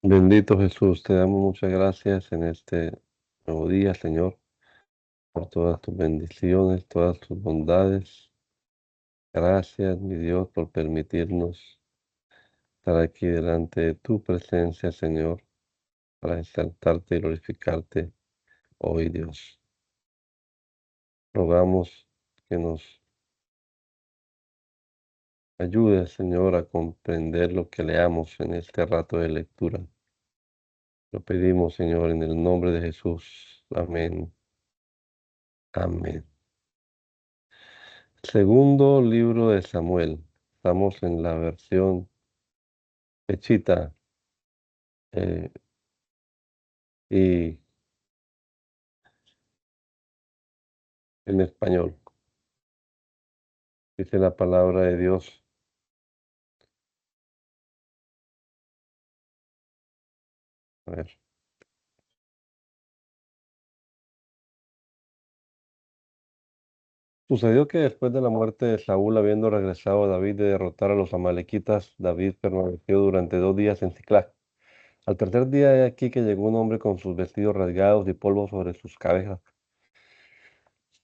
Bendito Jesús, te damos muchas gracias en este nuevo día, Señor, por todas tus bendiciones, todas tus bondades. Gracias, mi Dios, por permitirnos estar aquí delante de tu presencia, Señor, para exaltarte y glorificarte hoy, Dios. Rogamos que nos ayudes, Señor, a comprender lo que leamos en este rato de lectura. Lo pedimos, Señor, en el nombre de Jesús. Amén. Amén. Segundo libro de Samuel. Estamos en la versión hechita eh, y en español. Dice la palabra de Dios. A ver. Sucedió que después de la muerte de Saúl, habiendo regresado David de derrotar a los amalequitas, David permaneció durante 2 días en Siclag. Al tercer día he aquí que llegó un hombre con sus vestidos rasgados y polvo sobre sus cabezas.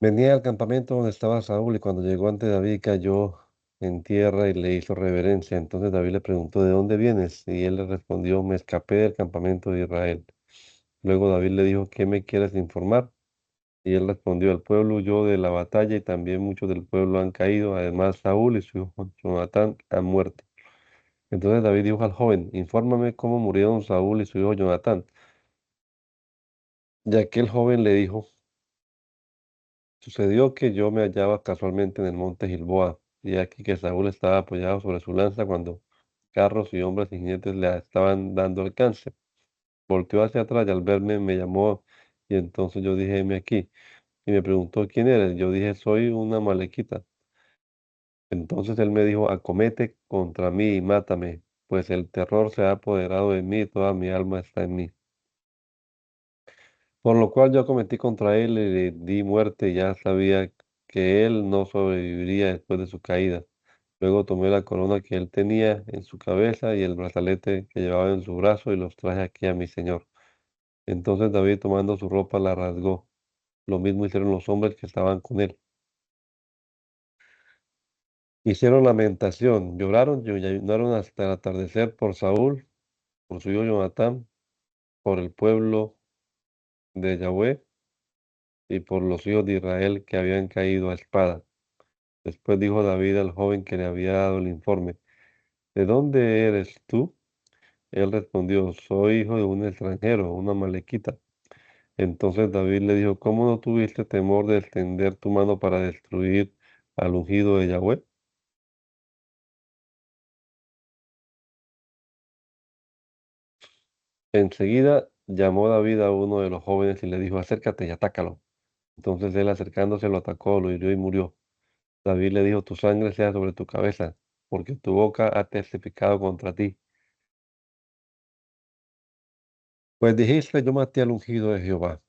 Venía al campamento donde estaba Saúl y cuando llegó ante David cayó en tierra y le hizo reverencia. Entonces David le preguntó, ¿de dónde vienes? Y él le respondió, me escapé del campamento de Israel. Luego David le dijo, ¿qué me quieres informar? Y él respondió, el pueblo huyó de la batalla y también muchos del pueblo han caído. Además Saúl y su hijo Jonatán han muerto. Entonces David dijo al joven, infórmame cómo murieron Saúl y su hijo Jonatán. Y aquel joven le dijo, sucedió que yo me hallaba casualmente en el monte Gilboa, y aquí que Saúl estaba apoyado sobre su lanza cuando carros y hombres y jinetes le estaban dando alcance. Volteó hacia atrás y al verme me llamó, y entonces yo dije, heme aquí. Y me preguntó, ¿quién eres? Yo dije, soy una malequita. Entonces él me dijo, acomete contra mí y mátame, pues el terror se ha apoderado de mí y toda mi alma está en mí. Por lo cual yo acometí contra él y le di muerte, y ya sabía que él no sobreviviría después de su caída. Luego tomé la corona que él tenía en su cabeza y el brazalete que llevaba en su brazo y los traje aquí a mi señor. Entonces David tomando su ropa la rasgó. Lo mismo hicieron los hombres que estaban con él. Hicieron lamentación, lloraron y ayunaron hasta el atardecer por Saúl, por su hijo Jonatán, por el pueblo de Yahweh y por los hijos de Israel que habían caído a espada. Después dijo David al joven que le había dado el informe, ¿de dónde eres tú? Él respondió, soy hijo de un extranjero, una malequita. Entonces David le dijo, ¿cómo no tuviste temor de extender tu mano para destruir al ungido de Yahweh? Enseguida llamó David a uno de los jóvenes y le dijo, acércate y atácalo. Entonces él acercándose lo atacó, lo hirió y murió. David le dijo, tu sangre sea sobre tu cabeza, porque tu boca ha testificado contra ti. Pues dijiste, yo maté al ungido de Jehová.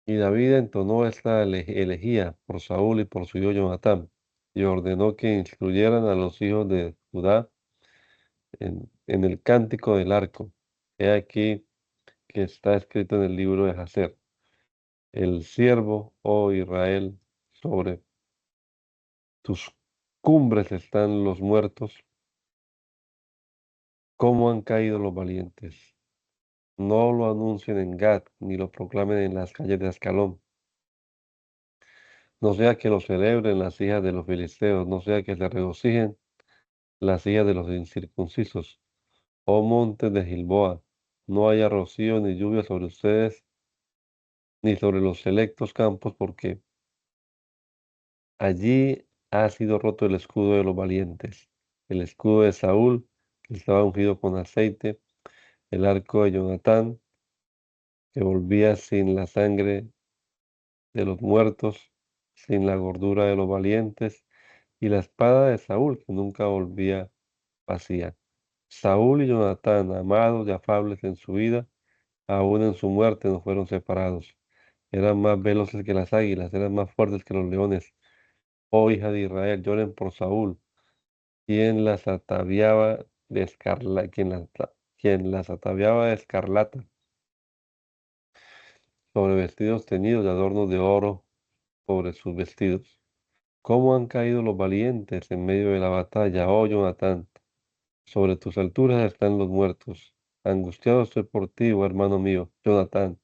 Y David entonó esta elegía por Saúl y por su hijo Jonatán, y ordenó que instruyeran a los hijos de Judá en el cántico del arco. He aquí que está escrito en el libro de Jacer, el siervo, oh Israel, sobre tus cumbres están los muertos, cómo han caído los valientes. No lo anuncien en Gad, ni lo proclamen en las calles de Ascalón. No sea que lo celebren las hijas de los filisteos, no sea que se regocijen las hijas de los incircuncisos. Oh montes de Gilboa, no haya rocío ni lluvia sobre ustedes, ni sobre los selectos campos, porque allí ha sido roto el escudo de los valientes, el escudo de Saúl, que estaba ungido con aceite, el arco de Jonatán, que volvía sin la sangre de los muertos, sin la gordura de los valientes, y la espada de Saúl, que nunca volvía vacía. Saúl y Jonatán, amados y afables en su vida, aún en su muerte no fueron separados. Eran más veloces que las águilas, eran más fuertes que los leones. Oh hija de Israel, lloren por Saúl, quien las ataviaba de escarlata, quien las ataviaba de escarlata, sobre vestidos teñidos de adornos de oro sobre sus vestidos. ¿Cómo han caído los valientes en medio de la batalla, oh Jonatán? Sobre tus alturas están los muertos. Angustiado estoy por ti, oh hermano mío, Jonatán.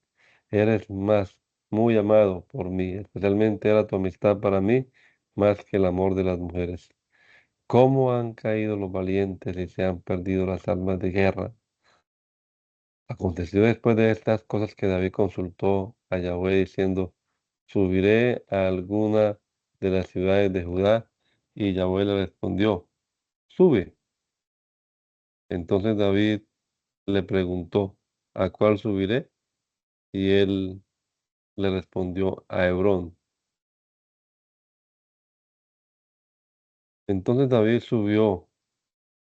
Eres más, muy amado por mí, especialmente era tu amistad para mí más que el amor de las mujeres. ¿Cómo han caído los valientes y se han perdido las armas de guerra? Aconteció después de estas cosas que David consultó a Yahweh diciendo, ¿subiré a alguna de las ciudades de Judá? Y Yahweh le respondió, sube. Entonces David le preguntó, ¿a cuál subiré? Y él le respondió, a Hebrón. Entonces David subió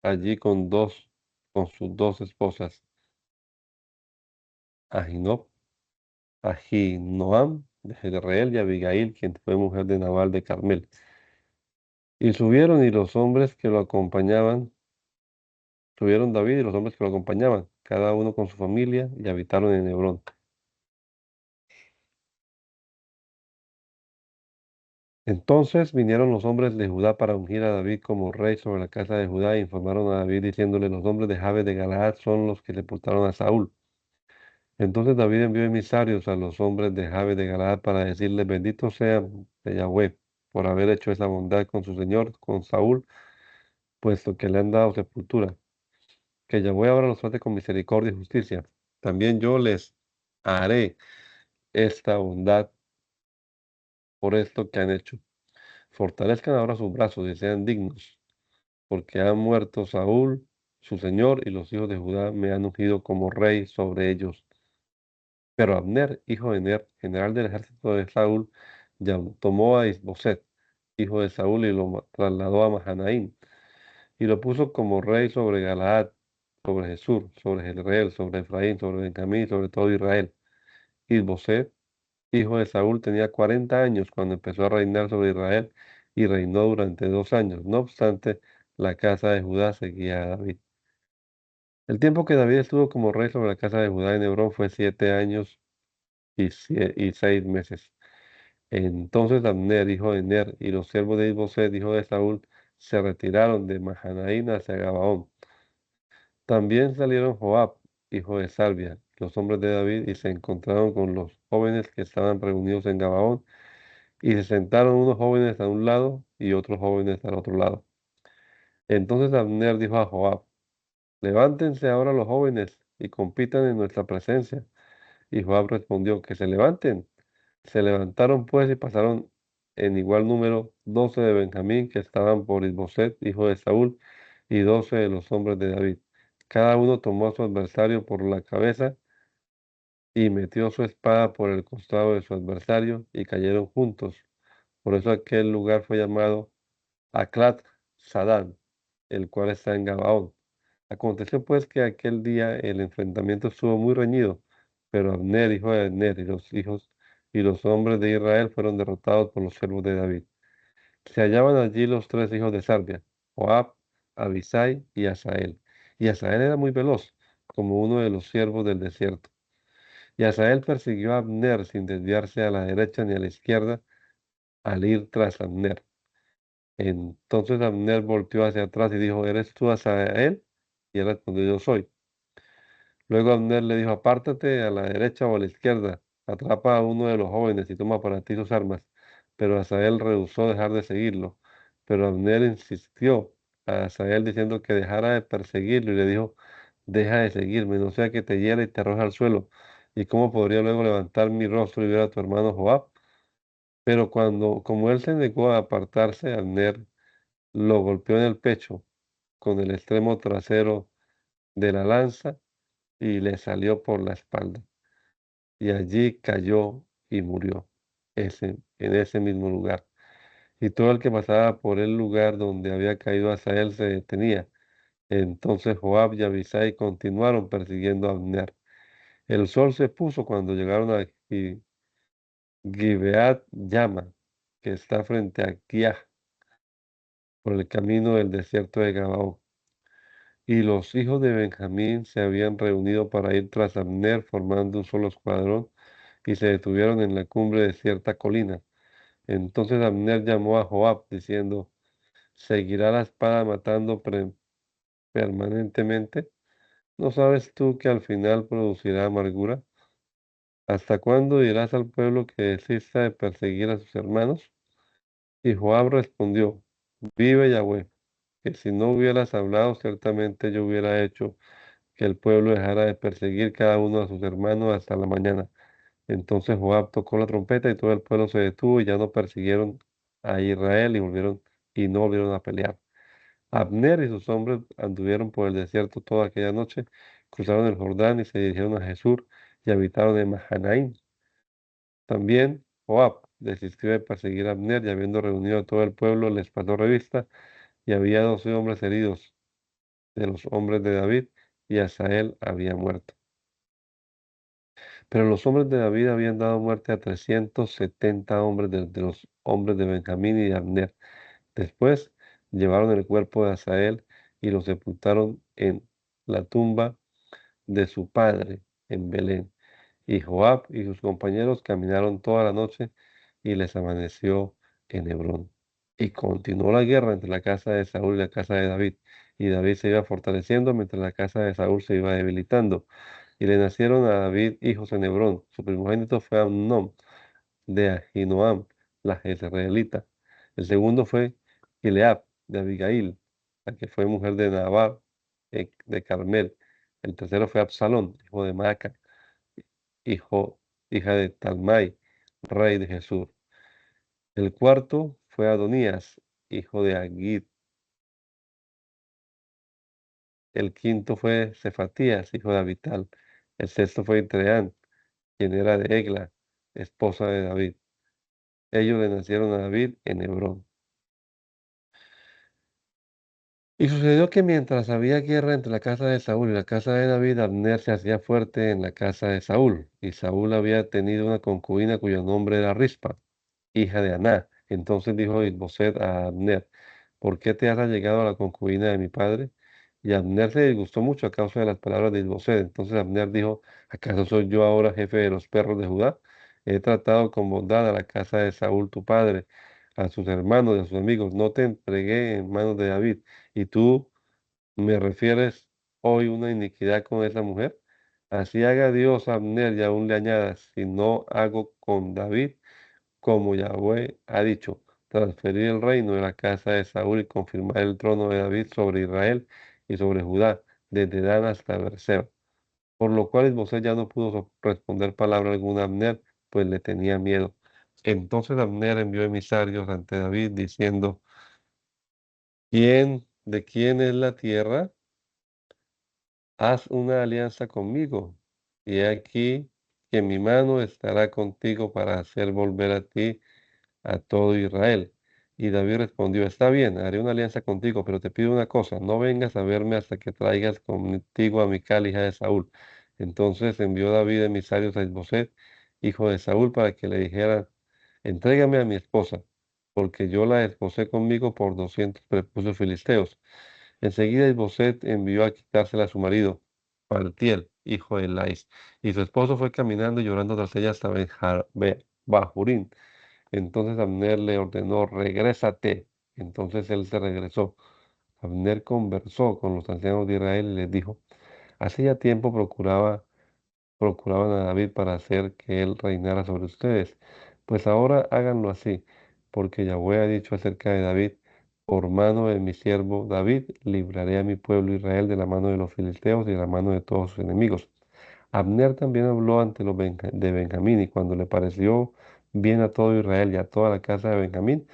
allí con sus dos esposas, Ahinoam, Ahinoam de Jezreel y Abigail, quien fue mujer de Nabal de Carmel. Y subieron y los hombres que lo acompañaban, subieron David y los hombres que lo acompañaban, cada uno con su familia, y habitaron en Hebrón. Entonces vinieron los hombres de Judá para ungir a David como rey sobre la casa de Judá e informaron a David diciéndole, los hombres de Jabes de Galaad son los que sepultaron a Saúl. Entonces David envió emisarios a los hombres de Jabes de Galaad para decirles, bendito sea de Yahweh por haber hecho esa bondad con su señor, con Saúl, puesto que le han dado sepultura. Que Yahweh ahora los trate con misericordia y justicia. También yo les haré esta bondad por esto que han hecho. Fortalezcan ahora sus brazos y sean dignos, porque ha muerto Saúl, su señor, y los hijos de Judá me han ungido como rey sobre ellos. Pero Abner, hijo de Ner, general del ejército de Saúl, tomó a Isboset, hijo de Saúl, y lo trasladó a Mahanaim, y lo puso como rey sobre Galaad, sobre Jesús, sobre Jezreel, sobre Efraín, sobre Benjamín, y sobre todo Israel. Isboset, hijo de Saúl, tenía 40 años cuando empezó a reinar sobre Israel, y reinó durante 2 años. No obstante, la casa de Judá seguía a David. El tiempo que David estuvo como rey sobre la casa de Judá en Hebrón fue 7 años y 6 meses. Entonces Abner, hijo de Ner, y los siervos de Isboset, hijo de Saúl, se retiraron de Mahanaim hacia Gabaón. También salieron Joab, hijo de Salvia, los hombres de David, y se encontraron con los jóvenes que estaban reunidos en Gabaón, y se sentaron unos jóvenes a un lado y otros jóvenes al otro lado. Entonces Abner dijo a Joab, levántense ahora los jóvenes y compitan en nuestra presencia. Y Joab respondió, que se levanten. Se levantaron pues y pasaron en igual número 12 de Benjamín que estaban por Isboset, hijo de Saúl, y 12 de los hombres de David. Cada uno tomó a su adversario por la cabeza y metió su espada por el costado de su adversario y cayeron juntos. Por eso aquel lugar fue llamado Aclat Sadán, el cual está en Gabaón. Aconteció pues que aquel día el enfrentamiento estuvo muy reñido, pero Abner, hijo de Ner, y los hijos y los hombres de Israel fueron derrotados por los siervos de David. Se hallaban allí los tres hijos de Sarvia, Joab, Abisai y Asael. Y Asael era muy veloz, como uno de los siervos del desierto. Y Asael persiguió a Abner sin desviarse a la derecha ni a la izquierda al ir tras Abner. Entonces Abner volteó hacia atrás y dijo, ¿eres tú Asael? Y él respondió, yo soy. Luego Abner le dijo, apártate a la derecha o a la izquierda, atrapa a uno de los jóvenes y toma para ti sus armas. Pero Asael rehusó dejar de seguirlo. Pero Abner insistió a Asael diciendo que dejara de perseguirlo y le dijo, deja de seguirme, no sea que te hiera y te arroje al suelo. ¿Y cómo podría luego levantar mi rostro y ver a tu hermano Joab? Pero como él se negó a apartarse, Abner lo golpeó en el pecho con el extremo trasero de la lanza y le salió por la espalda. Y allí cayó y murió, en ese mismo lugar. Y todo el que pasaba por el lugar donde había caído Asael se detenía. Entonces Joab y Abisai continuaron persiguiendo a Abner. El sol se puso cuando llegaron a Gibeat Yama, que está frente a Giah, por el camino del desierto de Gabaón. Y los hijos de Benjamín se habían reunido para ir tras Abner, formando un solo escuadrón, y se detuvieron en la cumbre de cierta colina. Entonces Abner llamó a Joab, diciendo, ¿seguirá la espada matando permanentemente? ¿No sabes tú que al final producirá amargura? ¿Hasta cuándo dirás al pueblo que desista de perseguir a sus hermanos? Y Joab respondió, vive Yahweh, que si no hubieras hablado, ciertamente yo hubiera hecho que el pueblo dejara de perseguir cada uno a sus hermanos hasta la mañana. Entonces Joab tocó la trompeta y todo el pueblo se detuvo y ya no persiguieron a Israel y no volvieron a pelear. Abner y sus hombres anduvieron por el desierto toda aquella noche, cruzaron el Jordán y se dirigieron a Jesús y habitaron en Mahanaim. También Joab desistió de perseguir a Abner y habiendo reunido a todo el pueblo les pasó revista y había 12 hombres heridos de los hombres de David y Asael había muerto. Pero los hombres de David habían dado muerte a 370 hombres de los hombres de Benjamín y de Abner. Después llevaron el cuerpo de Asael y lo sepultaron en la tumba de su padre en Belén. Y Joab y sus compañeros caminaron toda la noche y les amaneció en Hebrón. Y continuó la guerra entre la casa de Saúl y la casa de David. Y David se iba fortaleciendo mientras la casa de Saúl se iba debilitando. Y le nacieron a David hijos en Hebrón. Su primogénito fue Amnón de Ahinoam, la jezreelita. El segundo fue Gilead de Abigail, la que fue mujer de Nabal de Carmel. El tercero fue Absalón, hijo de Maaca, hijo, hija de Talmai, rey de Jesús. El cuarto fue Adonías, hijo de Agit. El quinto fue Cefatías, hijo de Abital. El sexto fue Itreán, quien era de Egla, esposa de David. Ellos le nacieron a David en Hebrón. Y sucedió que mientras había guerra entre la casa de Saúl y la casa de David, Abner se hacía fuerte en la casa de Saúl. Y Saúl había tenido una concubina cuyo nombre era Rispa, hija de Aná. Entonces dijo Isboset a Abner, ¿por qué te has allegado a la concubina de mi padre? Y Abner se disgustó mucho a causa de las palabras de Isboset. Entonces Abner dijo, ¿acaso soy yo ahora jefe de los perros de Judá? He tratado con bondad a la casa de Saúl tu padre, a sus hermanos y a sus amigos. No te entregué en manos de David. ¿Y tú me refieres hoy una iniquidad con esa mujer? Así haga Dios a Abner y aún le añada, si no hago con David como Yahweh ha dicho, transferir el reino de la casa de Saúl y confirmar el trono de David sobre Israel y sobre Judá, desde Dan hasta Beerseba. Por lo cual Isboset ya no pudo responder palabra alguna a Abner, pues le tenía miedo. Entonces Abner envió emisarios ante David diciendo, ¿de quién es la tierra? Haz una alianza conmigo, y he aquí que mi mano estará contigo para hacer volver a ti a todo Israel. Y David respondió, está bien, haré una alianza contigo, pero te pido una cosa, no vengas a verme hasta que traigas contigo a Mical, hija de Saúl. Entonces envió David emisarios a Isboset, hijo de Saúl, para que le dijera, entrégame a mi esposa, porque yo la esposé conmigo por 200 prepucios filisteos. Enseguida Isboset envió a quitársela a su marido, Paltiel, hijo de Lais, y su esposo fue caminando y llorando tras ella hasta Bahurín. Entonces Abner le ordenó, regrésate. Entonces él se regresó. Abner conversó con los ancianos de Israel y les dijo, hacía tiempo procuraban a David para hacer que él reinara sobre ustedes. Pues ahora háganlo así, porque Yahweh ha dicho acerca de David, por mano de mi siervo David, libraré a mi pueblo Israel de la mano de los filisteos y de la mano de todos sus enemigos. Abner también habló ante los de Benjamín y cuando le pareció bien a todo Israel y a toda la casa de Benjamín,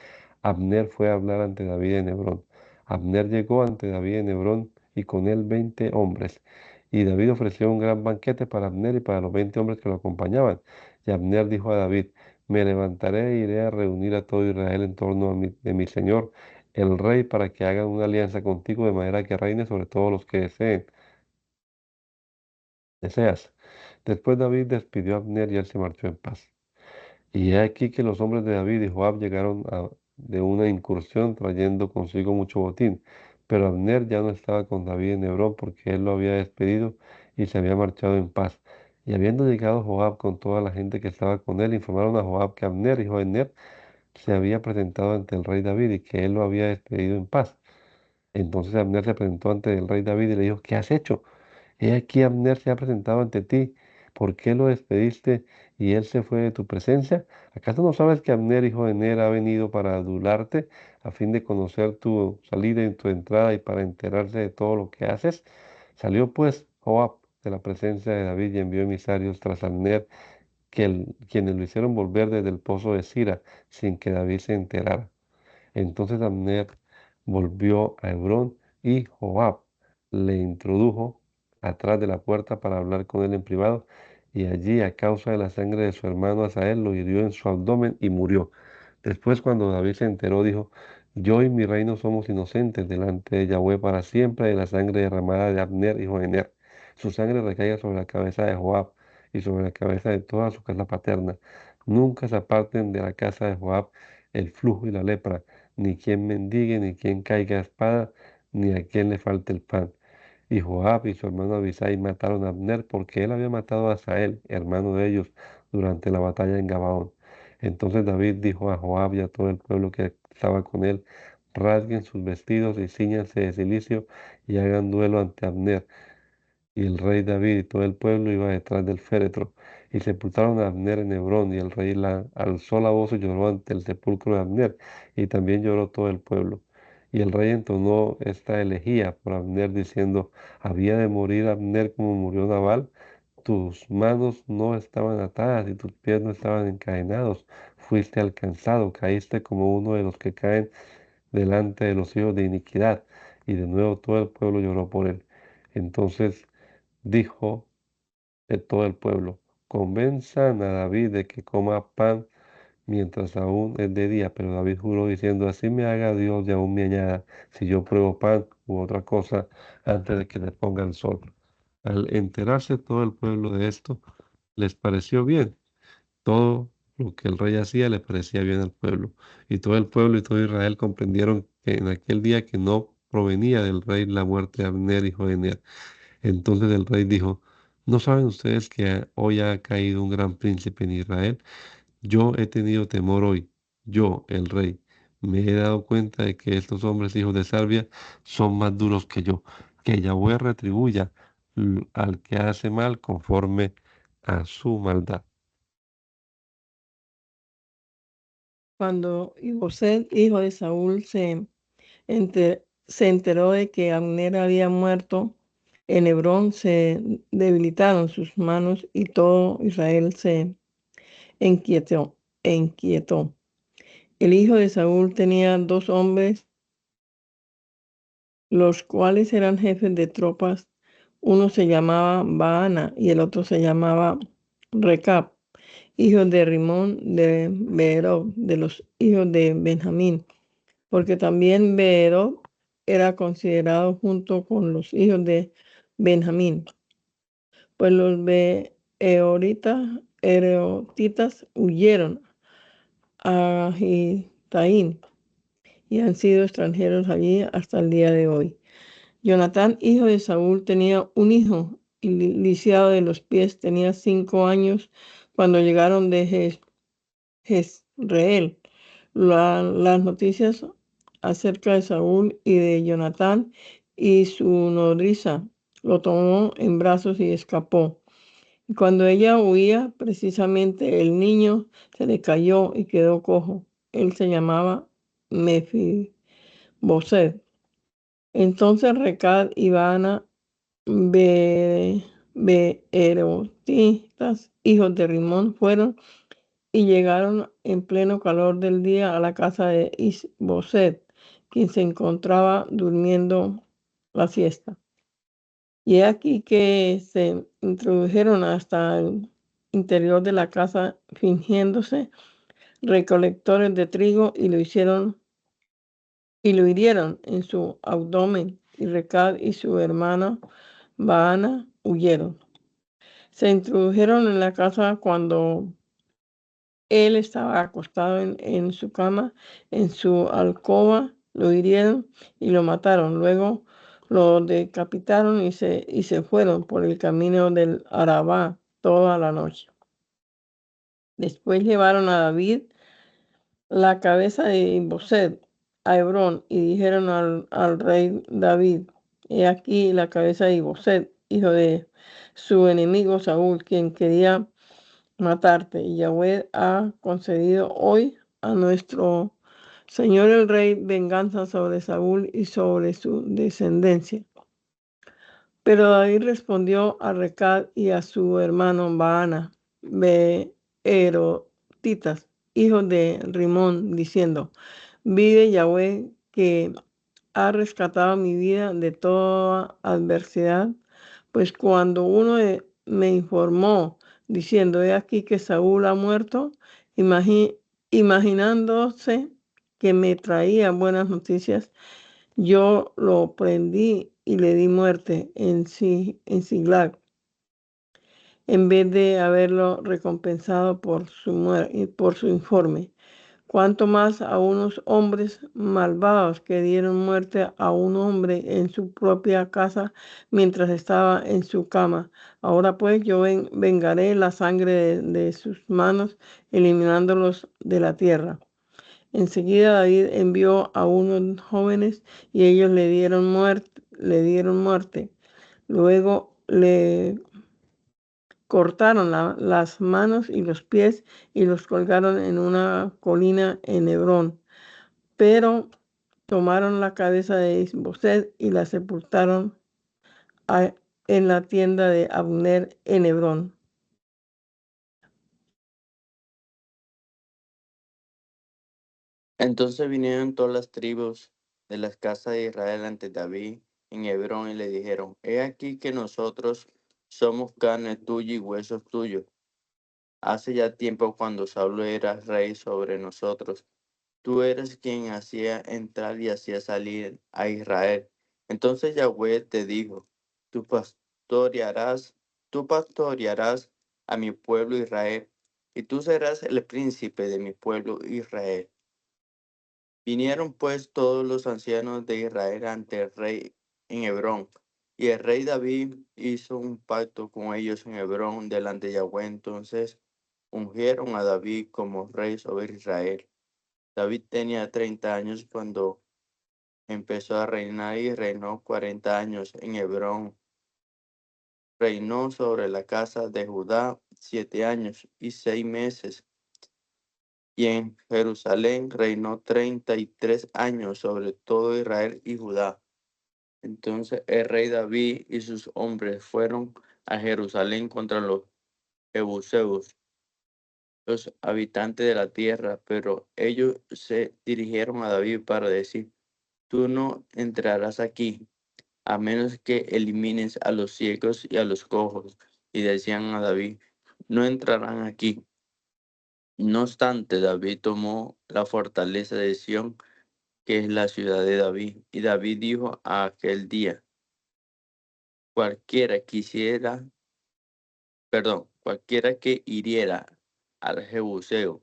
Abner fue a hablar ante David en Hebrón. Abner llegó ante David en Hebrón y con él 20 hombres. Y David ofreció un gran banquete para Abner y para los 20 hombres que lo acompañaban. Y Abner dijo a David, me levantaré e iré a reunir a todo Israel en torno de mi señor, el rey, para que hagan una alianza contigo de manera que reine sobre todos los que deseas. Después David despidió a Abner y él se marchó en paz. Y he aquí que los hombres de David y Joab llegaron de una incursión trayendo consigo mucho botín. Pero Abner ya no estaba con David en Hebrón porque él lo había despedido y se había marchado en paz. Y habiendo llegado Joab con toda la gente que estaba con él, informaron a Joab que Abner, hijo de Ner, se había presentado ante el rey David y que él lo había despedido en paz. Entonces Abner se presentó ante el rey David y le dijo, ¿qué has hecho? He aquí Abner se ha presentado ante ti. ¿Por qué lo despediste y él se fue de tu presencia? ¿Acaso no sabes que Abner, hijo de Ner, ha venido para adularte a fin de conocer tu salida y tu entrada y para enterarse de todo lo que haces? Salió pues Joab de la presencia de David y envió emisarios tras Abner, quienes lo hicieron volver desde el pozo de Sira sin que David se enterara. Entonces Abner volvió a Hebrón y Joab le introdujo atrás de la puerta para hablar con él en privado, y allí a causa de la sangre de su hermano Asael lo hirió en su abdomen y murió. Después, cuando David se enteró, dijo, yo y mi reino somos inocentes delante de Yahweh para siempre de la sangre derramada de Abner, hijo de Ner. Su sangre recaiga sobre la cabeza de Joab y sobre la cabeza de toda su casa paterna. Nunca se aparten de la casa de Joab el flujo y la lepra, ni quien mendigue, ni quien caiga a espada, ni a quien le falte el pan. Y Joab y su hermano Abisai mataron a Abner porque él había matado a Asael, hermano de ellos, durante la batalla en Gabaón. Entonces David dijo a Joab y a todo el pueblo que estaba con él, rasguen sus vestidos y ciñanse de cilicio y hagan duelo ante Abner. Y el rey David y todo el pueblo iba detrás del féretro. Y sepultaron a Abner en Hebrón, y el rey alzó la voz y lloró ante el sepulcro de Abner, y también lloró todo el pueblo. Y el rey entonó esta elegía por Abner, diciendo, había de morir Abner como murió Nabal. Tus manos no estaban atadas y tus pies no estaban encadenados. Fuiste alcanzado, caíste como uno de los que caen delante de los hijos de iniquidad. Y de nuevo todo el pueblo lloró por él. Entonces dijo todo el pueblo, convenzan a David de que coma pan mientras aún es de día. Pero David juró diciendo, así me haga Dios y aún me añada, si yo pruebo pan u otra cosa antes de que le ponga el sol. Al enterarse todo el pueblo de esto, les pareció bien. Todo lo que el rey hacía le parecía bien al pueblo. Y todo el pueblo y todo Israel comprendieron que en aquel día que no provenía del rey la muerte de Abner, hijo de Ner. Entonces el rey dijo, ¿no saben ustedes que hoy ha caído un gran príncipe en Israel? Yo he tenido temor hoy, yo, el rey. Me he dado cuenta de que estos hombres hijos de Sarbia son más duros que yo. Que Yahweh retribuya al que hace mal conforme a su maldad. Cuando Isboset, hijo de Saúl, se enteró de que Abner había muerto en Hebrón, se debilitaron sus manos y todo Israel se inquietó. El hijo de Saúl tenía dos hombres, los cuales eran jefes de tropas. Uno se llamaba Baana y el otro se llamaba Recab, hijos de Rimón de Beeroth, de los hijos de Benjamín, porque también Beeroth era considerado junto con los hijos de Benjamín. Pues los Ereotitas huyeron a Gitaín y han sido extranjeros allí hasta el día de hoy. Jonatán, hijo de Saúl, tenía un hijo y lisiado de los pies, tenía 5 años cuando llegaron de Jezreel. Las noticias acerca de Saúl y de Jonatán y su nodriza lo tomó en brazos y escapó. Y cuando ella huía, precisamente el niño se le cayó y quedó cojo. Él se llamaba Mefiboset. Entonces Recad y Baana, beerotitas, hijos de Rimón, fueron y llegaron en pleno calor del día a la casa de Isboset, quien se encontraba durmiendo la siesta. Y he aquí que se introdujeron hasta el interior de la casa fingiéndose recolectores de trigo y lo hirieron en su abdomen, y Recab y su hermana Baana huyeron. Se introdujeron en la casa cuando él estaba acostado en su cama, en su alcoba lo hirieron y lo mataron. Luego lo decapitaron y se fueron por el camino del Arabá toda la noche. Después llevaron a David la cabeza de Isboset a Hebrón y dijeron al rey David: He aquí la cabeza de Isboset, hijo de su enemigo Saúl, quien quería matarte. Y Yahweh ha concedido hoy a nuestro Señor el rey venganza sobre Saúl y sobre su descendencia. Pero David respondió a Recab y a su hermano Baana, Beerotitas, hijos de Rimón, diciendo: Vive Yahweh, que ha rescatado mi vida de toda adversidad, pues cuando me informó diciendo: He aquí que Saúl ha muerto, imaginándose que me traía buenas noticias, yo lo prendí y le di muerte en Siglag, en vez de haberlo recompensado por su informe. Cuanto más a unos hombres malvados que dieron muerte a un hombre en su propia casa mientras estaba en su cama. Ahora pues yo vengaré la sangre de sus manos, eliminándolos de la tierra. Enseguida David envió a unos jóvenes y ellos le dieron muerte. Luego le cortaron las manos y los pies y los colgaron en una colina en Hebrón. Pero tomaron la cabeza de Isboset y la sepultaron en la tienda de Abner en Hebrón. Entonces vinieron todas las tribus de las casas de Israel ante David en Hebrón y le dijeron: He aquí que nosotros somos carne tuya y huesos tuyos. Hace ya tiempo, cuando Saulo era rey sobre nosotros, tú eres quien hacía entrar y hacía salir a Israel. Entonces Yahweh te dijo: Tú pastorearás, tú pastorearás a mi pueblo Israel, y tú serás el príncipe de mi pueblo Israel. Vinieron pues todos los ancianos de Israel ante el rey en Hebrón, y el rey David hizo un pacto con ellos en Hebrón delante de Yahweh. Entonces ungieron a David como rey sobre Israel. David tenía 30 años cuando empezó a reinar y reinó 40 años en Hebrón. Reinó sobre la casa de Judá 7 años y 6 meses, y en Jerusalén reinó 33 años sobre todo Israel y Judá. Entonces el rey David y sus hombres fueron a Jerusalén contra los jebuseos, los habitantes de la tierra, pero ellos se dirigieron a David para decir: Tú no entrarás aquí, a menos que elimines a los ciegos y a los cojos. Y decían a David: No entrarán aquí. No obstante, David tomó la fortaleza de Sión, que es la ciudad de David. Y David dijo a aquel día: Cualquiera cualquiera que hiriera al jebuseo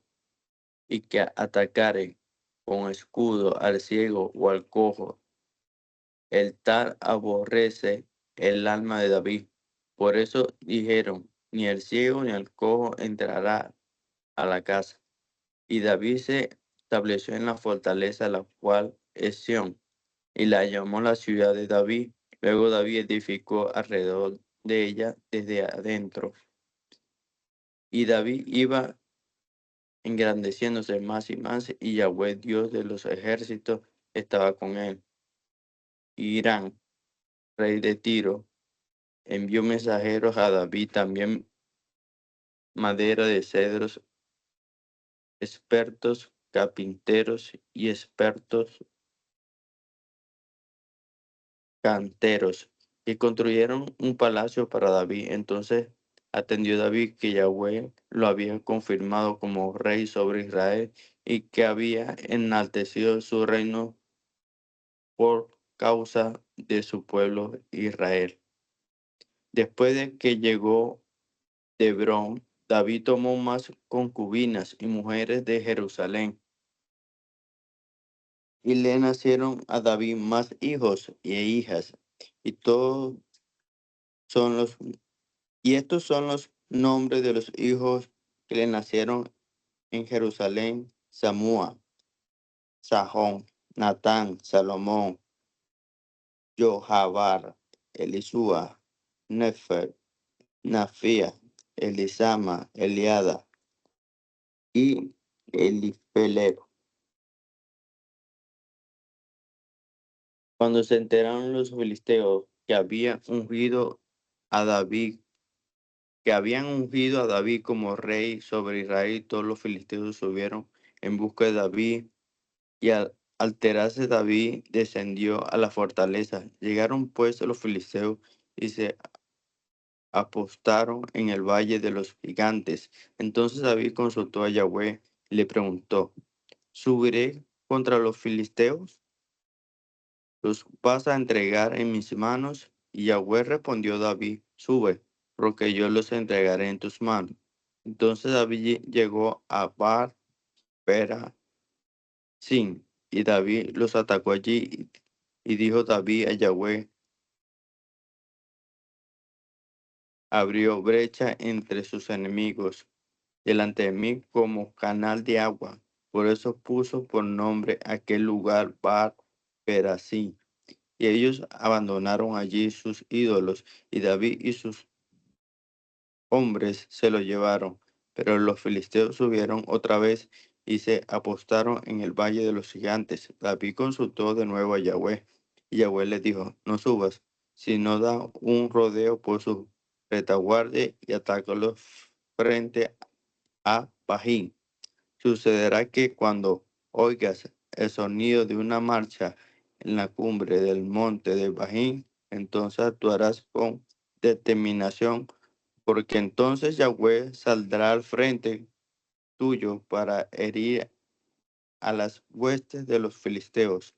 y que atacare con escudo al ciego o al cojo, el tal aborrece el alma de David. Por eso dijeron: Ni el ciego ni el cojo entrará a la casa. Y David se estableció en la fortaleza, la cual es Sión, y la llamó la ciudad de David. Luego David edificó alrededor de ella desde adentro. Y David iba engrandeciéndose más y más, y Yahweh, Dios de los ejércitos, estaba con él. Irán, rey de Tiro, envió mensajeros a David, también madera de cedros, expertos carpinteros y expertos canteros, y construyeron un palacio para David. Entonces atendió David que Yahweh lo había confirmado como rey sobre Israel, y que había enaltecido su reino por causa de su pueblo Israel. Después de que llegó de Hebrón, David tomó más concubinas y mujeres de Jerusalén, Y le nacieron a David más hijos e hijas, y todos son los, y estos son los nombres de los hijos que le nacieron en Jerusalén: Samúa, Sajón, Natán, Salomón, Johabar, Elisúa, Nefer, Nafía, Elisama, Eliada y Elifelet. Cuando se enteraron los filisteos que habían ungido a David como rey sobre Israel, todos los filisteos subieron en busca de David, y al alterarse David descendió a la fortaleza. Llegaron pues los filisteos y se apostaron en el valle de los gigantes. Entonces David consultó a Yahweh y le preguntó: ¿Subiré contra los filisteos? ¿Los vas a entregar en mis manos? Y Yahweh respondió a David: Sube, porque yo los entregaré en tus manos. Entonces David llegó a Bar Pera Sin, y David los atacó allí. Y dijo David a Yahweh: abrió brecha entre sus enemigos delante de mí como canal de agua. Por eso puso por nombre aquel lugar Bar Perasim. Y ellos abandonaron allí sus ídolos, y David y sus hombres se lo llevaron. Pero los filisteos subieron otra vez y se apostaron en el valle de los gigantes. David consultó de nuevo a Yahweh, y Yahweh le dijo: no subas, sino da un rodeo por su retaguardia y atácalos frente a Pajín. Sucederá que cuando oigas el sonido de una marcha en la cumbre del monte de Bajín, entonces actuarás con determinación, porque entonces Yahweh saldrá al frente tuyo para herir a las huestes de los filisteos.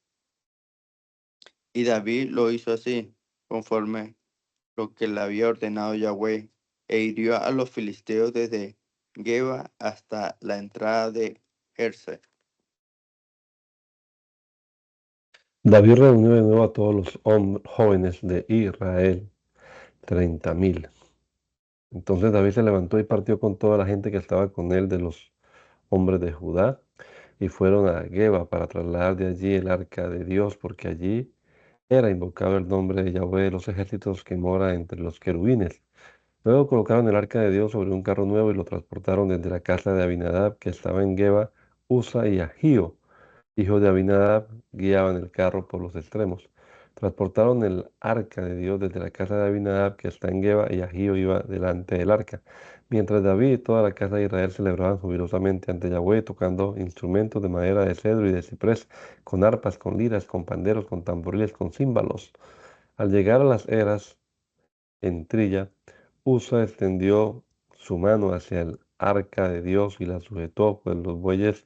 Y David lo hizo así, conforme lo que le había ordenado Yahweh, e hirió a los filisteos desde Geba hasta la entrada de Jersey. David reunió de nuevo a todos los jóvenes de Israel, 30,000. Entonces David se levantó y partió con toda la gente que estaba con él de los hombres de Judá, y fueron a Geba para trasladar de allí el arca de Dios, porque allí era invocado el nombre de Yahweh de los ejércitos que mora entre los querubines. Luego colocaron el arca de Dios sobre un carro nuevo y lo transportaron desde la casa de Abinadab, que estaba en Geba. Usa y Ahío, hijo de Abinadab, guiaban el carro por los extremos. Transportaron el arca de Dios desde la casa de Abinadab, que está en Geba, y Ahío iba delante del arca. Mientras David y toda la casa de Israel celebraban jubilosamente ante Yahweh, tocando instrumentos de madera de cedro y de ciprés, con arpas, con liras, con panderos, con tamboriles, con címbalos. Al llegar a las eras en trilla, Usa extendió su mano hacia el arca de Dios y la sujetó, pues los bueyes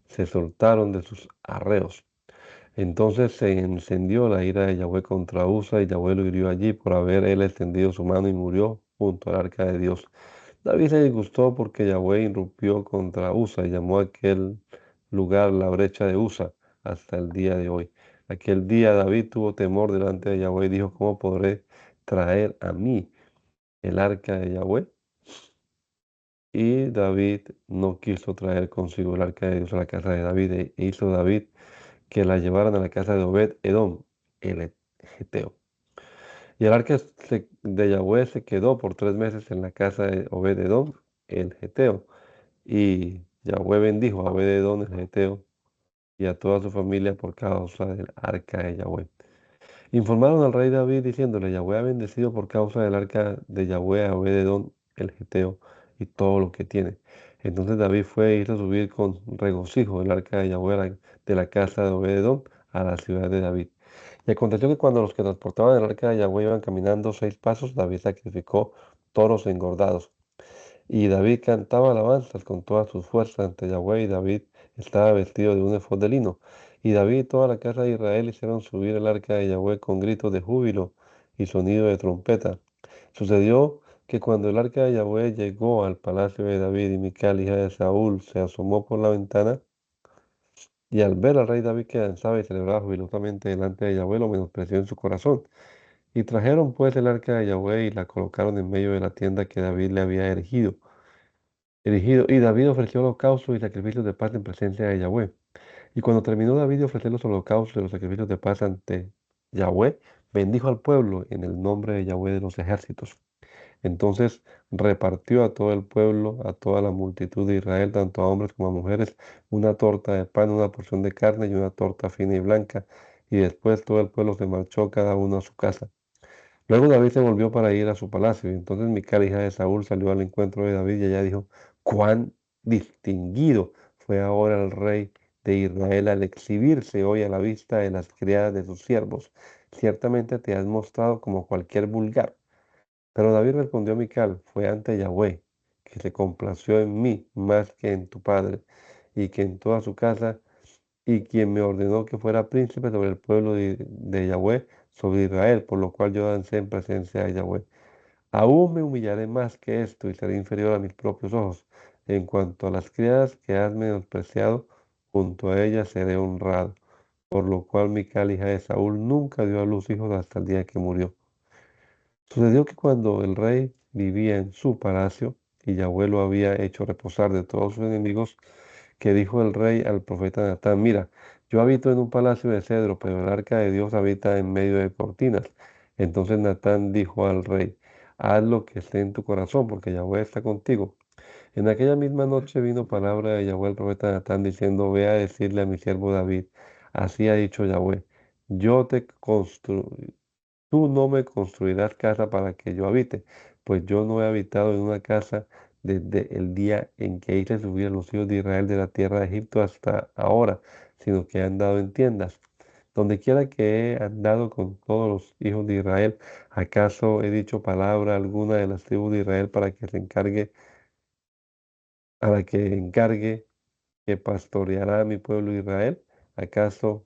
se soltaron de sus arreos. Entonces se encendió la ira de Yahweh contra Usa, y Yahweh lo hirió allí por haber él extendido su mano, y murió junto al arca de Dios. David se disgustó porque Yahweh irrumpió contra Usa, y llamó a aquel lugar la brecha de Usa hasta el día de hoy. Aquel día David tuvo temor delante de Yahweh y dijo: ¿cómo podré traer a mí el arca de Yahweh? Y David no quiso traer consigo el arca de Dios a la casa de David, e hizo David que la llevaran a la casa de Obed Edom, el Geteo. Y el arca de Yahweh se quedó por 3 meses en la casa de Obed Edom, el Geteo. Y Yahweh bendijo a Obed Edom, el Geteo, y a toda su familia por causa del arca de Yahweh. Informaron al rey David diciéndole: Yahweh ha bendecido por causa del arca de Yahweh a Obed-edom el Geteo y todo lo que tiene. Entonces David fue e hizo subir con regocijo el arca de Yahweh de la casa de Obed-edom a la ciudad de David. Y aconteció que cuando los que transportaban el arca de Yahweh iban caminando 6 pasos, David sacrificó toros engordados. Y David cantaba alabanzas con todas sus fuerzas ante Yahweh, y David estaba vestido de un efod de lino. Y David y toda la casa de Israel hicieron subir el arca de Yahweh con gritos de júbilo y sonido de trompeta. Sucedió que cuando el arca de Yahweh llegó al palacio de David, y Mical, hija de Saúl, se asomó por la ventana, Y al ver al rey David que danzaba y celebraba jubilosamente delante de Yahweh, lo menospreció en su corazón. Y trajeron pues el arca de Yahweh y la colocaron en medio de la tienda que David le había erigido. Y David ofreció holocaustos y sacrificios de paz en presencia de Yahweh. Y cuando terminó David de ofrecer los holocaustos y los sacrificios de paz ante Yahweh, bendijo al pueblo en el nombre de Yahweh de los ejércitos. Entonces repartió a todo el pueblo, a toda la multitud de Israel, tanto a hombres como a mujeres, una torta de pan, una porción de carne y una torta fina y blanca. Y después todo el pueblo se marchó cada uno a su casa. Luego David se volvió para ir a su palacio, y entonces Mical, hija de Saúl, salió al encuentro de David y ella dijo, cuán distinguido fue ahora el rey de Israel al exhibirse hoy a la vista de las criadas de sus siervos. Ciertamente te has mostrado como cualquier vulgar. Pero David respondió a Mical, fue ante Yahweh, que se complació en mí más que en tu padre, y que en toda su casa, y quien me ordenó que fuera príncipe sobre el pueblo de Yahweh, sobre Israel, por lo cual yo dancé en presencia de Yahweh. Aún me humillaré más que esto y seré inferior a mis propios ojos. En cuanto a las criadas que has menospreciado, junto a ellas seré honrado. Por lo cual Mical, hija de Saúl, nunca dio a luz hijos hasta el día que murió. Sucedió que cuando el rey vivía en su palacio y Yahweh lo había hecho reposar de todos sus enemigos, que dijo el rey al profeta Natán, mira, yo habito en un palacio de cedro, pero el arca de Dios habita en medio de cortinas. Entonces Natán dijo al rey, haz lo que esté en tu corazón, porque Yahweh está contigo. En aquella misma noche vino palabra de Yahweh al profeta Natán diciendo, ve a decirle a mi siervo David, así ha dicho Yahweh, yo te construiré. Tú no me construirás casa para que yo habite, pues yo no he habitado en una casa desde el día en que hice subir a los hijos de Israel de la tierra de Egipto hasta ahora, sino que he andado en tiendas. Donde quiera que he andado con todos los hijos de Israel, ¿acaso he dicho palabra alguna de las tribus de Israel para que se encargue, a la que encargue que pastoreará a mi pueblo Israel? ¿Acaso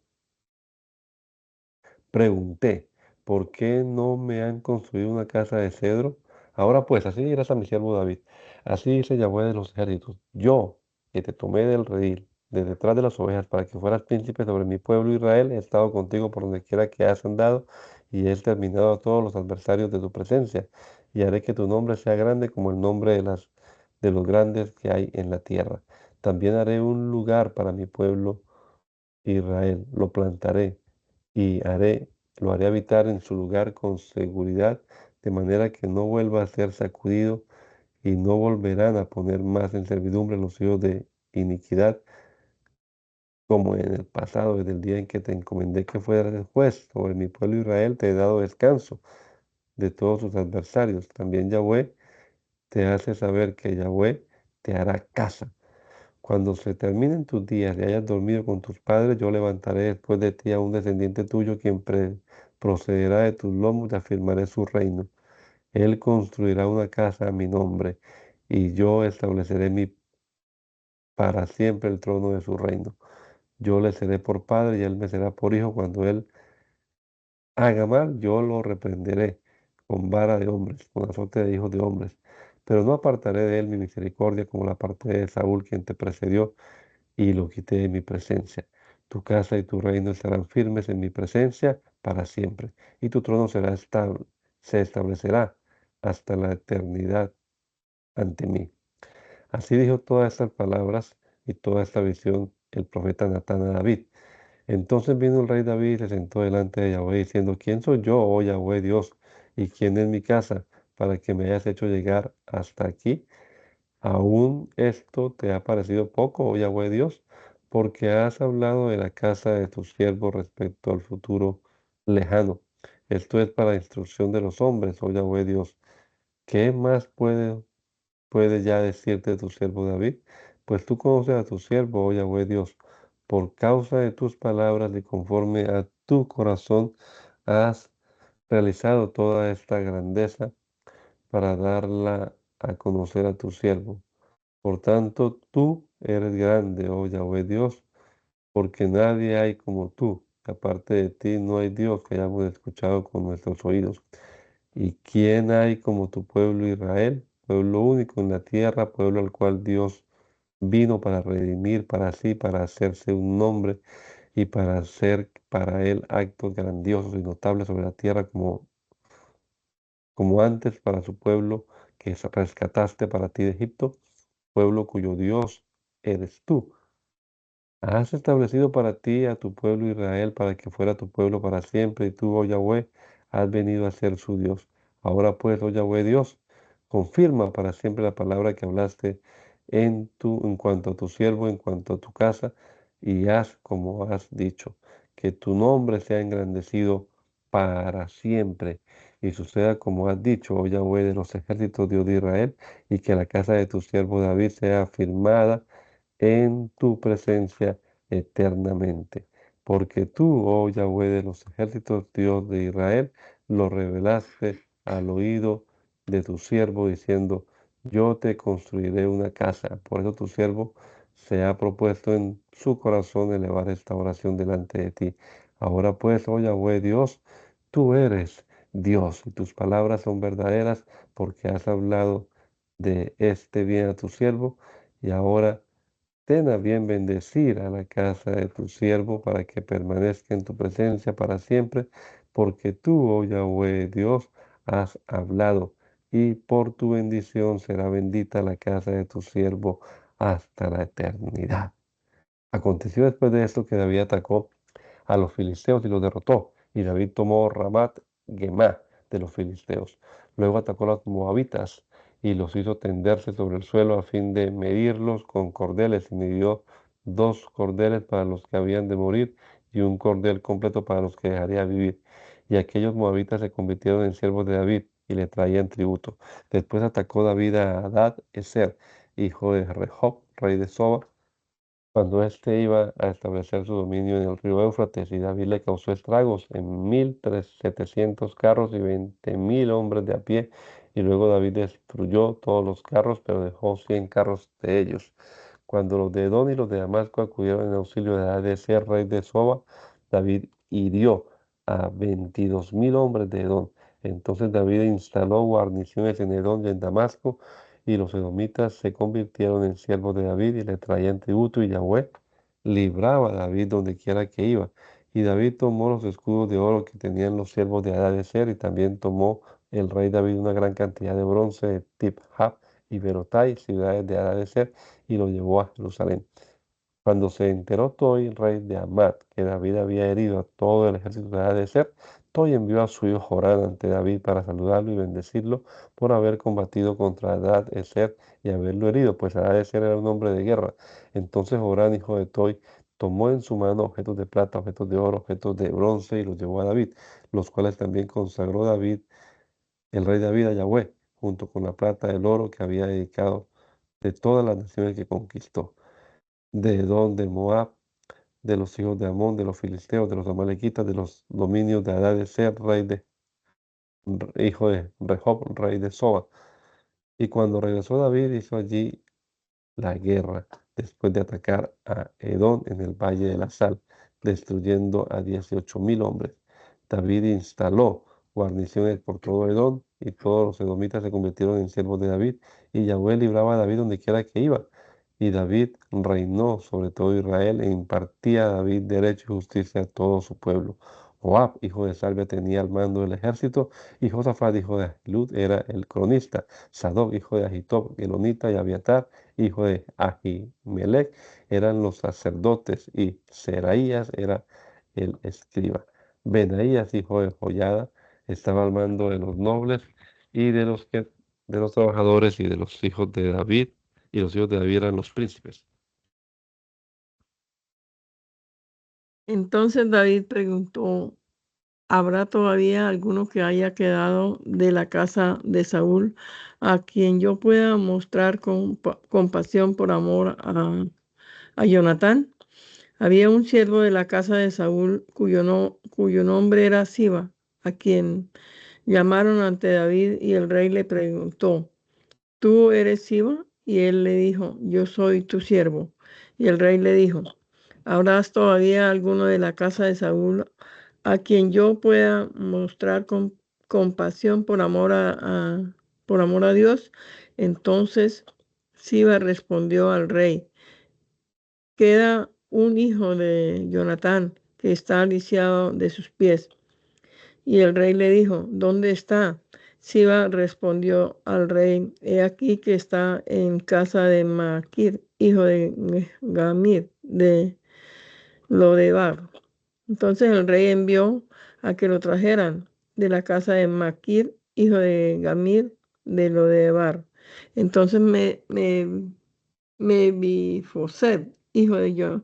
pregunté, ¿por qué no me han construido una casa de cedro? Ahora pues, así dirás a mi siervo David, así dice Yahweh de los ejércitos, yo que te tomé del redil, de detrás de las ovejas, para que fueras príncipe sobre mi pueblo Israel, he estado contigo por donde quiera que has andado, y he exterminado a todos los adversarios de tu presencia, y haré que tu nombre sea grande como el nombre de los grandes que hay en la tierra. También haré un lugar para mi pueblo Israel, lo plantaré y lo haré habitar en su lugar con seguridad, de manera que no vuelva a ser sacudido y no volverán a poner más en servidumbre los hijos de iniquidad, como en el pasado, desde el día en que te encomendé que fueras el juez sobre mi pueblo Israel, te he dado descanso de todos sus adversarios. También Yahweh te hace saber que Yahweh te hará casa. Cuando se terminen tus días y hayas dormido con tus padres, yo levantaré después de ti a un descendiente tuyo, quien procederá de tus lomos y afirmaré su reino. Él construirá una casa a mi nombre, y yo estableceré para siempre el trono de su reino. Yo le seré por padre y él me será por hijo. Cuando él haga mal, yo lo reprenderé con vara de hombres, con azote de hijos de hombres. Pero no apartaré de él mi misericordia como la parte de Saúl, quien te precedió y lo quité de mi presencia. Tu casa y tu reino estarán firmes en mi presencia para siempre, y tu trono será estable, se establecerá hasta la eternidad ante mí. Así dijo todas estas palabras y toda esta visión el profeta Natán a David. Entonces vino el rey David y se sentó delante de Yahweh diciendo, ¿quién soy yo, oh Yahweh Dios? ¿Y quién es mi casa para que me hayas hecho llegar hasta aquí? ¿Aún esto te ha parecido poco, oh Yahweh Dios? Porque has hablado de la casa de tus siervos respecto al futuro lejano. Esto es para instrucción de los hombres, oh Yahweh Dios. ¿Qué más puede ya decirte tu siervo David? Pues tú conoces a tu siervo, oh Yahweh Dios. Por causa de tus palabras y conforme a tu corazón has realizado toda esta grandeza para darla a conocer a tu siervo. Por tanto, tú eres grande, oh Yahweh Dios, porque nadie hay como tú. Aparte de ti no hay Dios que hayamos escuchado con nuestros oídos. ¿Y quién hay como tu pueblo Israel? Pueblo único en la tierra, pueblo al cual Dios Vino para redimir para sí, para hacerse un nombre y para hacer para él actos grandiosos y notables sobre la tierra como antes para su pueblo que rescataste para ti de Egipto, pueblo cuyo Dios eres tú. Has establecido para ti a tu pueblo Israel para que fuera tu pueblo para siempre, y tú, oh Yahweh, has venido a ser su Dios. Ahora pues, oh Yahweh Dios, confirma para siempre la palabra que hablaste en cuanto a tu siervo, en cuanto a tu casa, y haz como has dicho, que tu nombre sea engrandecido para siempre, y suceda como has dicho, oh Yahweh de los ejércitos, Dios de Israel, y que la casa de tu siervo David sea afirmada en tu presencia eternamente. Porque tú, oh Yahweh de los ejércitos, Dios de Israel, lo revelaste al oído de tu siervo, diciendo, yo te construiré una casa. Por eso tu siervo se ha propuesto en su corazón elevar esta oración delante de ti. Ahora pues, oh Yahweh Dios, tú eres Dios y tus palabras son verdaderas porque has hablado de este bien a tu siervo y ahora ten a bien bendecir a la casa de tu siervo para que permanezca en tu presencia para siempre, porque tú, oh Yahweh Dios, has hablado, y por tu bendición será bendita la casa de tu siervo hasta la eternidad. Aconteció después de esto que David atacó a los filisteos y los derrotó. Y David tomó Ramat Gemá de los filisteos. Luego atacó a los moabitas y los hizo tenderse sobre el suelo a fin de medirlos con cordeles. Y midió 2 cordeles para los que habían de morir y un cordel completo para los que dejaría vivir. Y aquellos moabitas se convirtieron en siervos de David y le traían tributo. Después atacó David a Hadad Ezer, hijo de Rehob, rey de Soba, cuando éste iba a establecer su dominio en el río Éufrates, y David le causó estragos en 1,700 carros y 20,000 hombres de a pie. Y luego David destruyó todos los carros, pero dejó 100 carros de ellos. Cuando los de Edom y los de Damasco acudieron en auxilio de Hadadezer, rey de Soba, David hirió a 22,000 hombres de Edom. Entonces David instaló guarniciones en Edom y en Damasco, y los edomitas se convirtieron en siervos de David y le traían tributo, y Yahweh libraba a David donde quiera que iba. Y David tomó los escudos de oro que tenían los siervos de Hadadezer, y también tomó el rey David una gran cantidad de bronce de Tip-Hab y Berotai, ciudades de Hadadezer, y lo llevó a Jerusalén. Cuando se enteró Toi, rey de Amat, que David había herido a todo el ejército de Hadadezer, Toi envió a su hijo Joram ante David para saludarlo y bendecirlo por haber combatido contra Hadadezer y haberlo herido, pues Hadadezer era un hombre de guerra. Entonces Joram, hijo de Toi, tomó en su mano objetos de plata, objetos de oro, objetos de bronce, y los llevó a David, los cuales también consagró David, el rey David, a Yahweh, junto con la plata y el oro que había dedicado de todas las naciones que conquistó, de Edom, de Moab, de los hijos de Amón, de los filisteos, de los amalequitas, de los dominios de Hadadezer, hijo de Rehob, rey de Soba. Y cuando regresó David, hizo allí la guerra, después de atacar a Edom en el Valle de la Sal, destruyendo a 18,000 hombres. David instaló guarniciones por todo Edom, y todos los edomitas se convirtieron en siervos de David, y Yahweh libraba a David donde quiera que iba. Y David reinó sobre todo Israel, e impartía a David derecho y justicia a todo su pueblo. Joab, hijo de Salvia, tenía el mando del ejército, y Josafat, hijo de Ahilud, era el cronista. Sadoc, hijo de Ahitob, Elonita, y Abiatar, hijo de Ahimelech, eran los sacerdotes, y Seraías era el escriba. Benaías, hijo de Joiada, estaba al mando de los nobles y de los trabajadores y de los hijos de David, y los hijos de David eran los príncipes. Entonces David preguntó, ¿habrá todavía alguno que haya quedado de la casa de Saúl a quien yo pueda mostrar compasión por amor a Jonatán? Había un siervo de la casa de Saúl cuyo nombre era Siba, a quien llamaron ante David, y el rey le preguntó, ¿tú eres Siba? Y él le dijo, yo soy tu siervo. Y el rey le dijo, ¿habrás todavía alguno de la casa de Saúl a quien yo pueda mostrar compasión por amor a Dios? Entonces Siba respondió al rey, queda un hijo de Jonatán que está lisiado de sus pies. Y el rey le dijo, ¿dónde está? Siba respondió al rey, he aquí que está en casa de Maquir, hijo de Gamir, de Lodebar. Entonces el rey envió a que lo trajeran de la casa de Maquir, hijo de Gamir, de Lodebar. Entonces Mefiboset, hijo de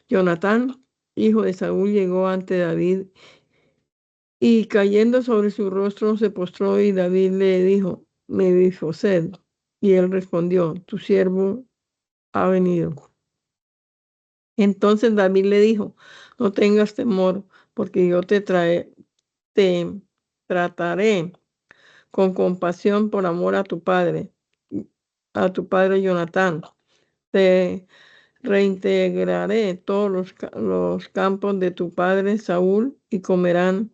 Jonatán, hijo de Saúl, llegó ante David y cayendo sobre su rostro se postró y David le dijo, Mefiboset. Y él respondió, tu siervo ha venido. Entonces David le dijo, no tengas temor, porque yo te trataré con compasión por amor a tu padre Jonatán. Te reintegraré todos los campos de tu padre Saúl y comerás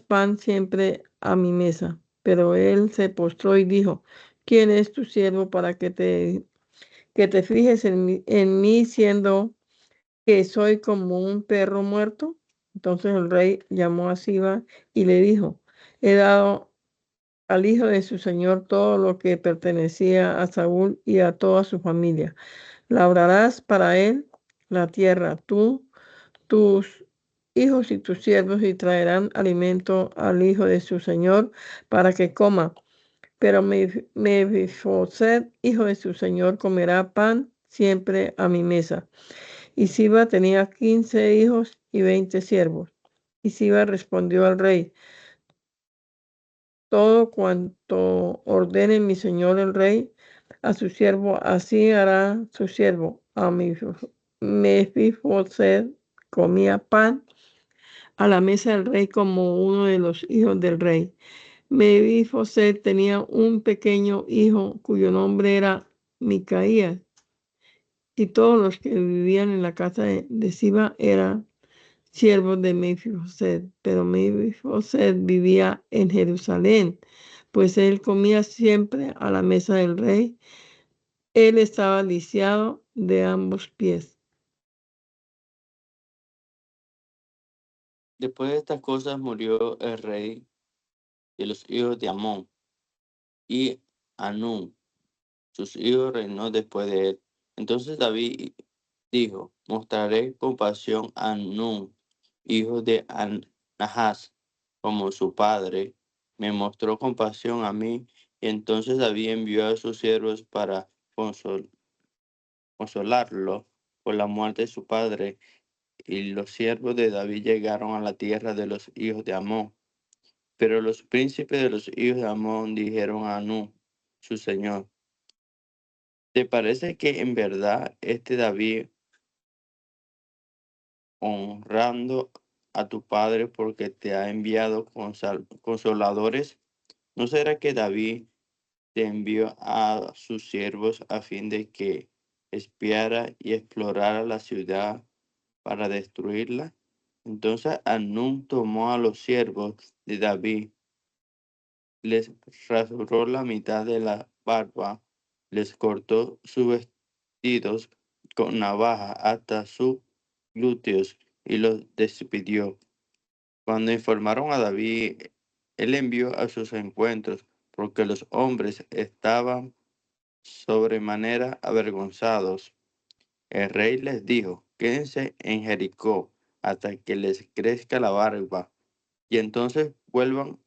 pan siempre a mi mesa. Pero él se postró y dijo, ¿quién es tu siervo para que te fijes en mí siendo que soy como un perro muerto? Entonces el rey llamó a Siba y le dijo, he dado al hijo de su señor todo lo que pertenecía a Saúl y a toda su familia. Labrarás para él la tierra, tú, tus hijos y tus siervos, y traerán alimento al hijo de su señor para que coma. Pero Mefiboset, hijo de su señor, comerá pan siempre a mi mesa. Y Siba tenía 15 hijos y 20 siervos. Y Siba respondió al rey, todo cuanto ordene mi señor el rey a su siervo, así hará su siervo. A Mefiboset comía pan a la mesa del rey como uno de los hijos del rey. Mefiboset tenía un pequeño hijo cuyo nombre era Micaías, y todos los que vivían en la casa de Siba eran siervos de Mefiboset, pero Mefiboset vivía en Jerusalén, pues él comía siempre a la mesa del rey. Él estaba lisiado de ambos pies. Después de estas cosas murió el rey de los hijos de Amón, y Anún, sus hijos, reinó después de él. Entonces David dijo, mostraré compasión a Anún, hijo de Nahas, como su padre me mostró compasión a mí. Y entonces David envió a sus siervos para consolarlo por la muerte de su padre. Y los siervos de David llegaron a la tierra de los hijos de Amón. Pero los príncipes de los hijos de Amón dijeron a Anún, su señor, ¿te parece que en verdad este David, honrando a tu padre porque te ha enviado consoladores, no será que David te envió a sus siervos a fin de que espiara y explorara la ciudad para destruirla? Entonces Anún tomó a los siervos de David, les rasuró la mitad de la barba, les cortó sus vestidos con navaja hasta sus glúteos y los despidió. Cuando informaron a David, él envió a sus encuentros, porque los hombres estaban sobremanera avergonzados. El rey les dijo, quédense en Jericó hasta que les crezca la barba, y entonces vuelvan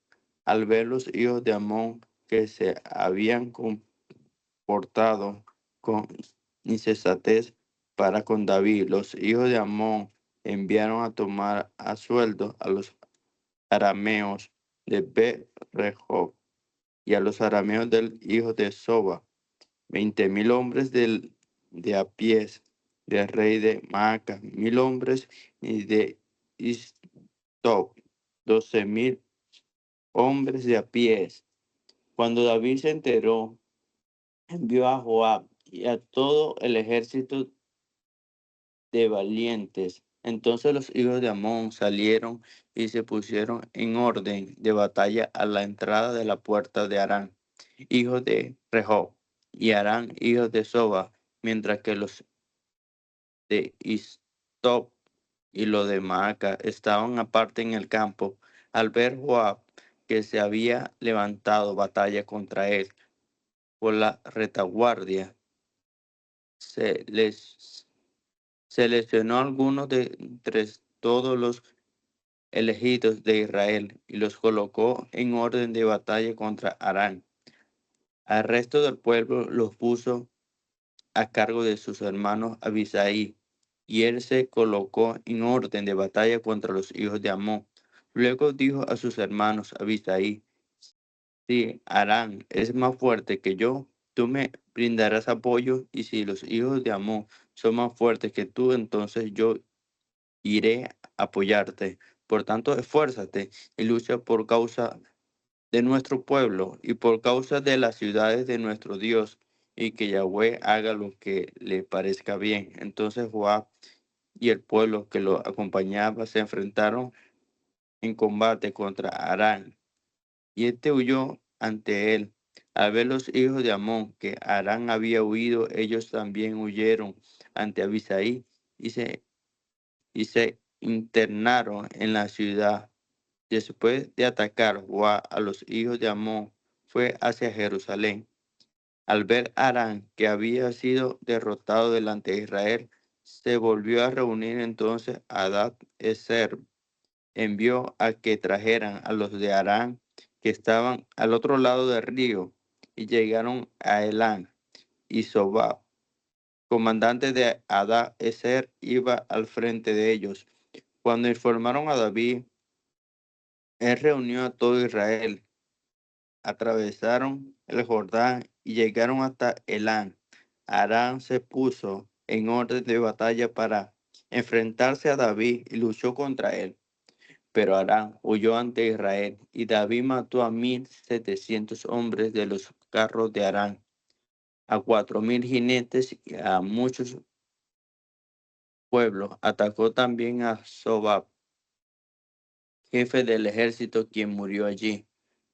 al ver los hijos de Amón que se habían comportado con insensatez para con David. Los hijos de Amón enviaron a tomar a sueldo a los arameos de Bet-Rehob y a los arameos del hijo de Soba, 20,000 hombres de a pies del rey de Maaca, 1,000 hombres, y de Istob, 12,000 hombres de a pies. Cuando David se enteró, envió a Joab y a todo el ejército de valientes. Entonces los hijos de Amón salieron y se pusieron en orden de batalla a la entrada de la puerta de Arán, hijo de Rehob, y Arán, hijo de Soba, mientras que los de Istop y los de Maaca estaban aparte en el campo. Al ver Joab que se había levantado batalla contra él por la retaguardia, se les seleccionó algunos de entre todos los elegidos de Israel y los colocó en orden de batalla contra Aram. Al resto del pueblo los puso a cargo de sus hermanos Abisaí, y él se colocó en orden de batalla contra los hijos de Amón. Luego dijo a sus hermanos Abisaí: si Aram es más fuerte que yo, tú me brindarás apoyo, y si los hijos de Amón son más fuertes que tú, entonces yo iré a apoyarte. Por tanto, esfuérzate y lucha por causa de nuestro pueblo y por causa de las ciudades de nuestro Dios, y que Yahweh haga lo que le parezca bien. Entonces Joab y el pueblo que lo acompañaba se enfrentaron en combate contra Aram, y este huyó ante él. Al ver los hijos de Amón que Aram había huido, ellos también huyeron ante Abisaí y se internaron en la ciudad. Después de atacar Joab a los hijos de Amón, fue hacia Jerusalén. Al ver Aram que había sido derrotado delante de Israel, se volvió a reunir. Entonces Hadad-Ezer envió a que trajeran a los de Aram que estaban al otro lado del río, y llegaron a Elán. Y Sobab, comandante de Hadad-Ezer, iba al frente de ellos. Cuando informaron a David, él reunió a todo Israel, atravesaron el Jordán y llegaron hasta Elán. Aram se puso en orden de batalla para enfrentarse a David y luchó contra él. Pero Aram huyó ante Israel, y David mató a 1,700 hombres de los carros de Aram, a 4,000 jinetes y a muchos pueblos. Atacó también a Sobab, jefe del ejército, quien murió allí.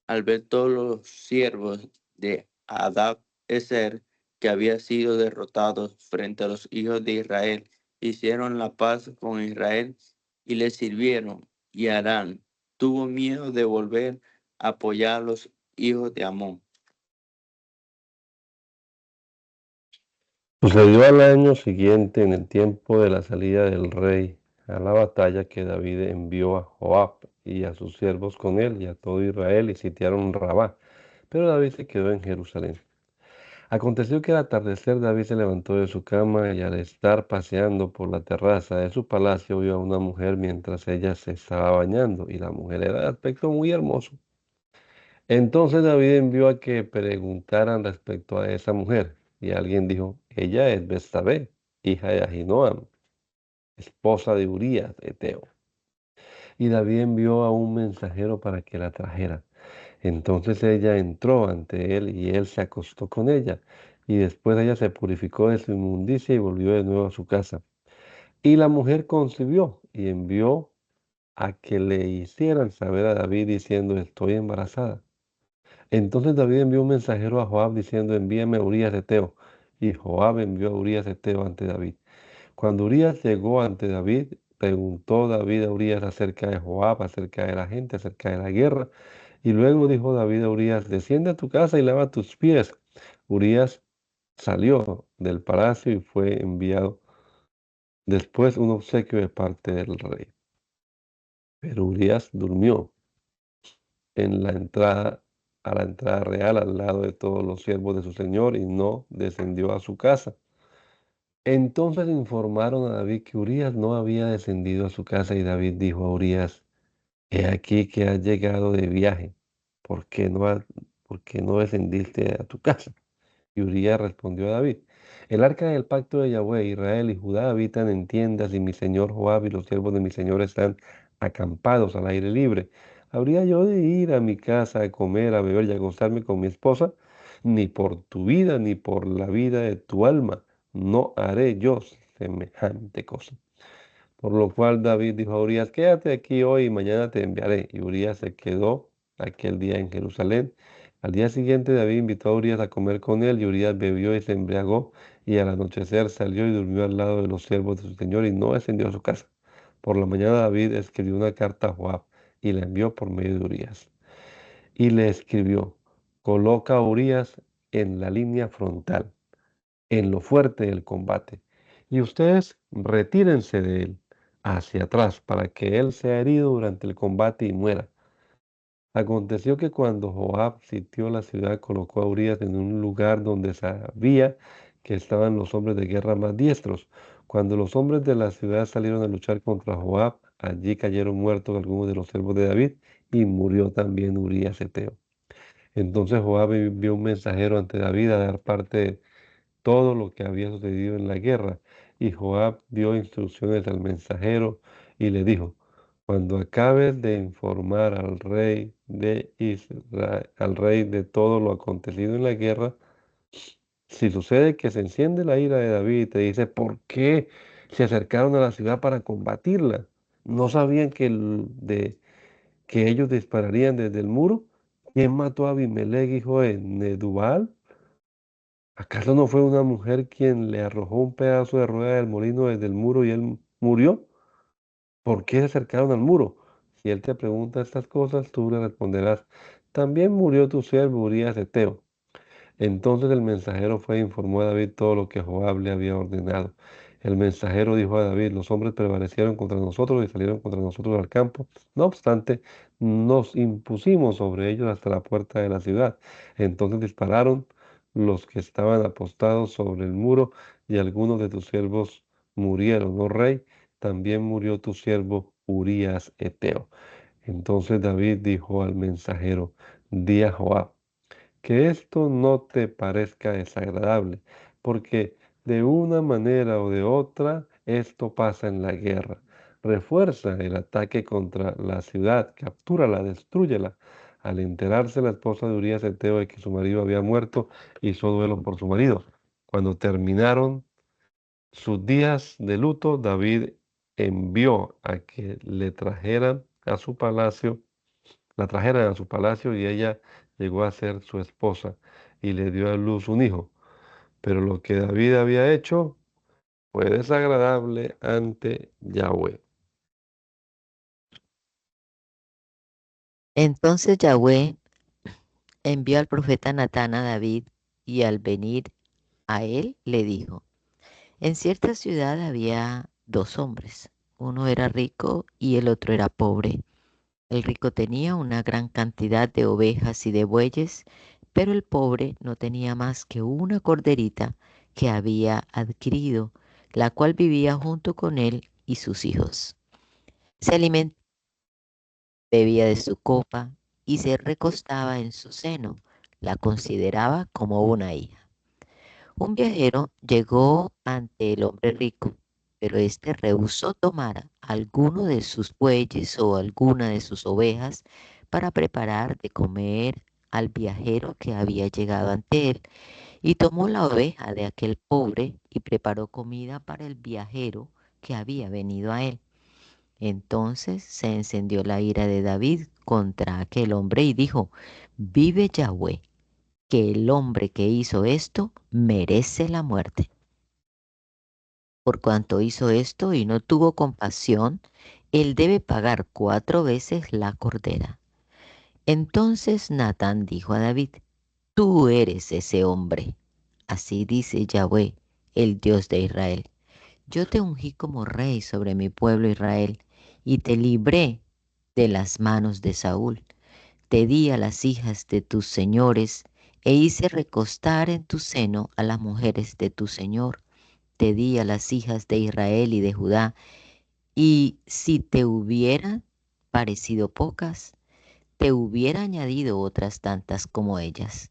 Al ver todos los siervos de Hadad-Ezer que había sido derrotados frente a los hijos de Israel, hicieron la paz con Israel y le sirvieron. Y Aram tuvo miedo de volver a apoyar a los hijos de Amón. Sucedió al año siguiente, en el tiempo de la salida del rey a la batalla, que David envió a Joab y a sus siervos con él y a todo Israel, y sitiaron Rabá. Pero David se quedó en Jerusalén. Aconteció que al atardecer David se levantó de su cama, y al estar paseando por la terraza de su palacio vio a una mujer mientras ella se estaba bañando, y la mujer era de aspecto muy hermoso. Entonces David envió a que preguntaran respecto a esa mujer, y alguien dijo: ella es Betsabé, hija de Ahinoam, esposa de Urías Eteo. Y David envió a un mensajero para que la trajera. Entonces ella entró ante él, y él se acostó con ella, y después ella se purificó de su inmundicia y volvió de nuevo a su casa. Y la mujer concibió y envió a que le hicieran saber a David diciendo: estoy embarazada. Entonces David envió un mensajero a Joab diciendo: envíame a Urías Eteo. Y Joab envió a Urías Eteo ante David. Cuando Urías llegó ante David, preguntó David a Urías acerca de Joab, acerca de la gente, acerca de la guerra. Y luego dijo David a Urías: desciende a tu casa y lava tus pies. Urías salió del palacio y fue enviado después un obsequio de parte del rey. Pero Urías durmió en la entrada, a la entrada real, al lado de todos los siervos de su señor, y no descendió a su casa. Entonces informaron a David que Urías no había descendido a su casa, y David dijo a Urías: he aquí que has llegado de viaje, ¿por qué no descendiste a tu casa? Y Urías respondió a David: el arca del pacto de Yahweh, Israel y Judá habitan en tiendas, y mi señor Joab y los siervos de mi señor están acampados al aire libre. ¿Habría yo de ir a mi casa a comer, a beber y a gozarme con mi esposa? Ni por tu vida, ni por la vida de tu alma, no haré yo semejante cosa. Por lo cual David dijo a Urías: quédate aquí hoy y mañana te enviaré. Y Urías se quedó aquel día en Jerusalén, Al día siguiente David invitó a Urías a comer con él y Urías bebió y se embriagó y al anochecer salió y durmió al lado de los siervos de su señor y no descendió a su casa. Por la mañana David escribió una carta a Joab y la envió por medio de Urías. Y le escribió, coloca a Urías en la línea frontal, en lo fuerte del combate, y ustedes retírense de él hacia atrás para que él sea herido durante el combate y muera. Aconteció que cuando Joab sitió la ciudad, colocó a Urías en un lugar donde sabía que estaban los hombres de guerra más diestros. Cuando los hombres de la ciudad salieron a luchar contra Joab, allí cayeron muertos algunos de los siervos de David y murió también Urías eteo. Entonces Joab envió un mensajero ante David a dar parte todo lo que había sucedido en la guerra. Y Joab dio instrucciones al mensajero y le dijo, cuando acabes de informar al rey de Israel, al rey de todo lo acontecido en la guerra, si sucede que se enciende la ira de David y te dice, ¿por qué se acercaron a la ciudad para combatirla? ¿No sabían que ellos dispararían desde el muro? ¿Quién mató a Abimelech, hijo de Nedubal? ¿Acaso no fue una mujer quien le arrojó un pedazo de rueda del molino desde el muro y él murió? ¿Por qué se acercaron al muro? Si él te pregunta estas cosas, tú le responderás, también murió tu siervo Urías eteo. Entonces el mensajero fue e informó a David todo lo que Joab le había ordenado. El mensajero dijo a David, los hombres prevalecieron contra nosotros y salieron contra nosotros al campo. No obstante, nos impusimos sobre ellos hasta la puerta de la ciudad. Entonces dispararon los que estaban apostados sobre el muro y algunos de tus siervos murieron. Oh rey, también murió tu siervo Urías eteo. Entonces David dijo al mensajero, di a Joab, que esto no te parezca desagradable, porque de una manera o de otra esto pasa en la guerra. Refuerza el ataque contra la ciudad, captúrala, destrúyela. Al enterarse la esposa de Urías eteo de que su marido había muerto, hizo duelo por su marido. Cuando terminaron sus días de luto, David envió a que le trajeran a su palacio la trajeran a su palacio y ella llegó a ser su esposa y le dio a luz un hijo. Pero lo que David había hecho fue desagradable ante Yahweh. Entonces Yahweh envió al profeta Natán a David y al venir a él le dijo, en cierta ciudad había dos hombres, uno era rico y el otro era pobre. El rico tenía una gran cantidad de ovejas y de bueyes, pero el pobre no tenía más que una corderita que había adquirido, la cual vivía junto con él y sus hijos. Se alimentaba, bebía de su copa y se recostaba en su seno. La consideraba como una hija. Un viajero llegó ante el hombre rico, pero éste rehusó tomar alguno de sus bueyes o alguna de sus ovejas para preparar de comer al viajero que había llegado ante él, y tomó la oveja de aquel pobre y preparó comida para el viajero que había venido a él. Entonces se encendió la ira de David contra aquel hombre y dijo, vive Yahweh, que el hombre que hizo esto merece la muerte. Por cuanto hizo esto y no tuvo compasión, él debe pagar 4 veces la cordera. Entonces Natán dijo a David, tú eres ese hombre. Así dice Yahweh, el Dios de Israel. Yo te ungí como rey sobre mi pueblo Israel y te libré de las manos de Saúl. Te di a las hijas de tus señores e hice recostar en tu seno a las mujeres de tu señor. Te di a las hijas de Israel y de Judá, y si te hubieran parecido pocas, te hubiera añadido otras tantas como ellas.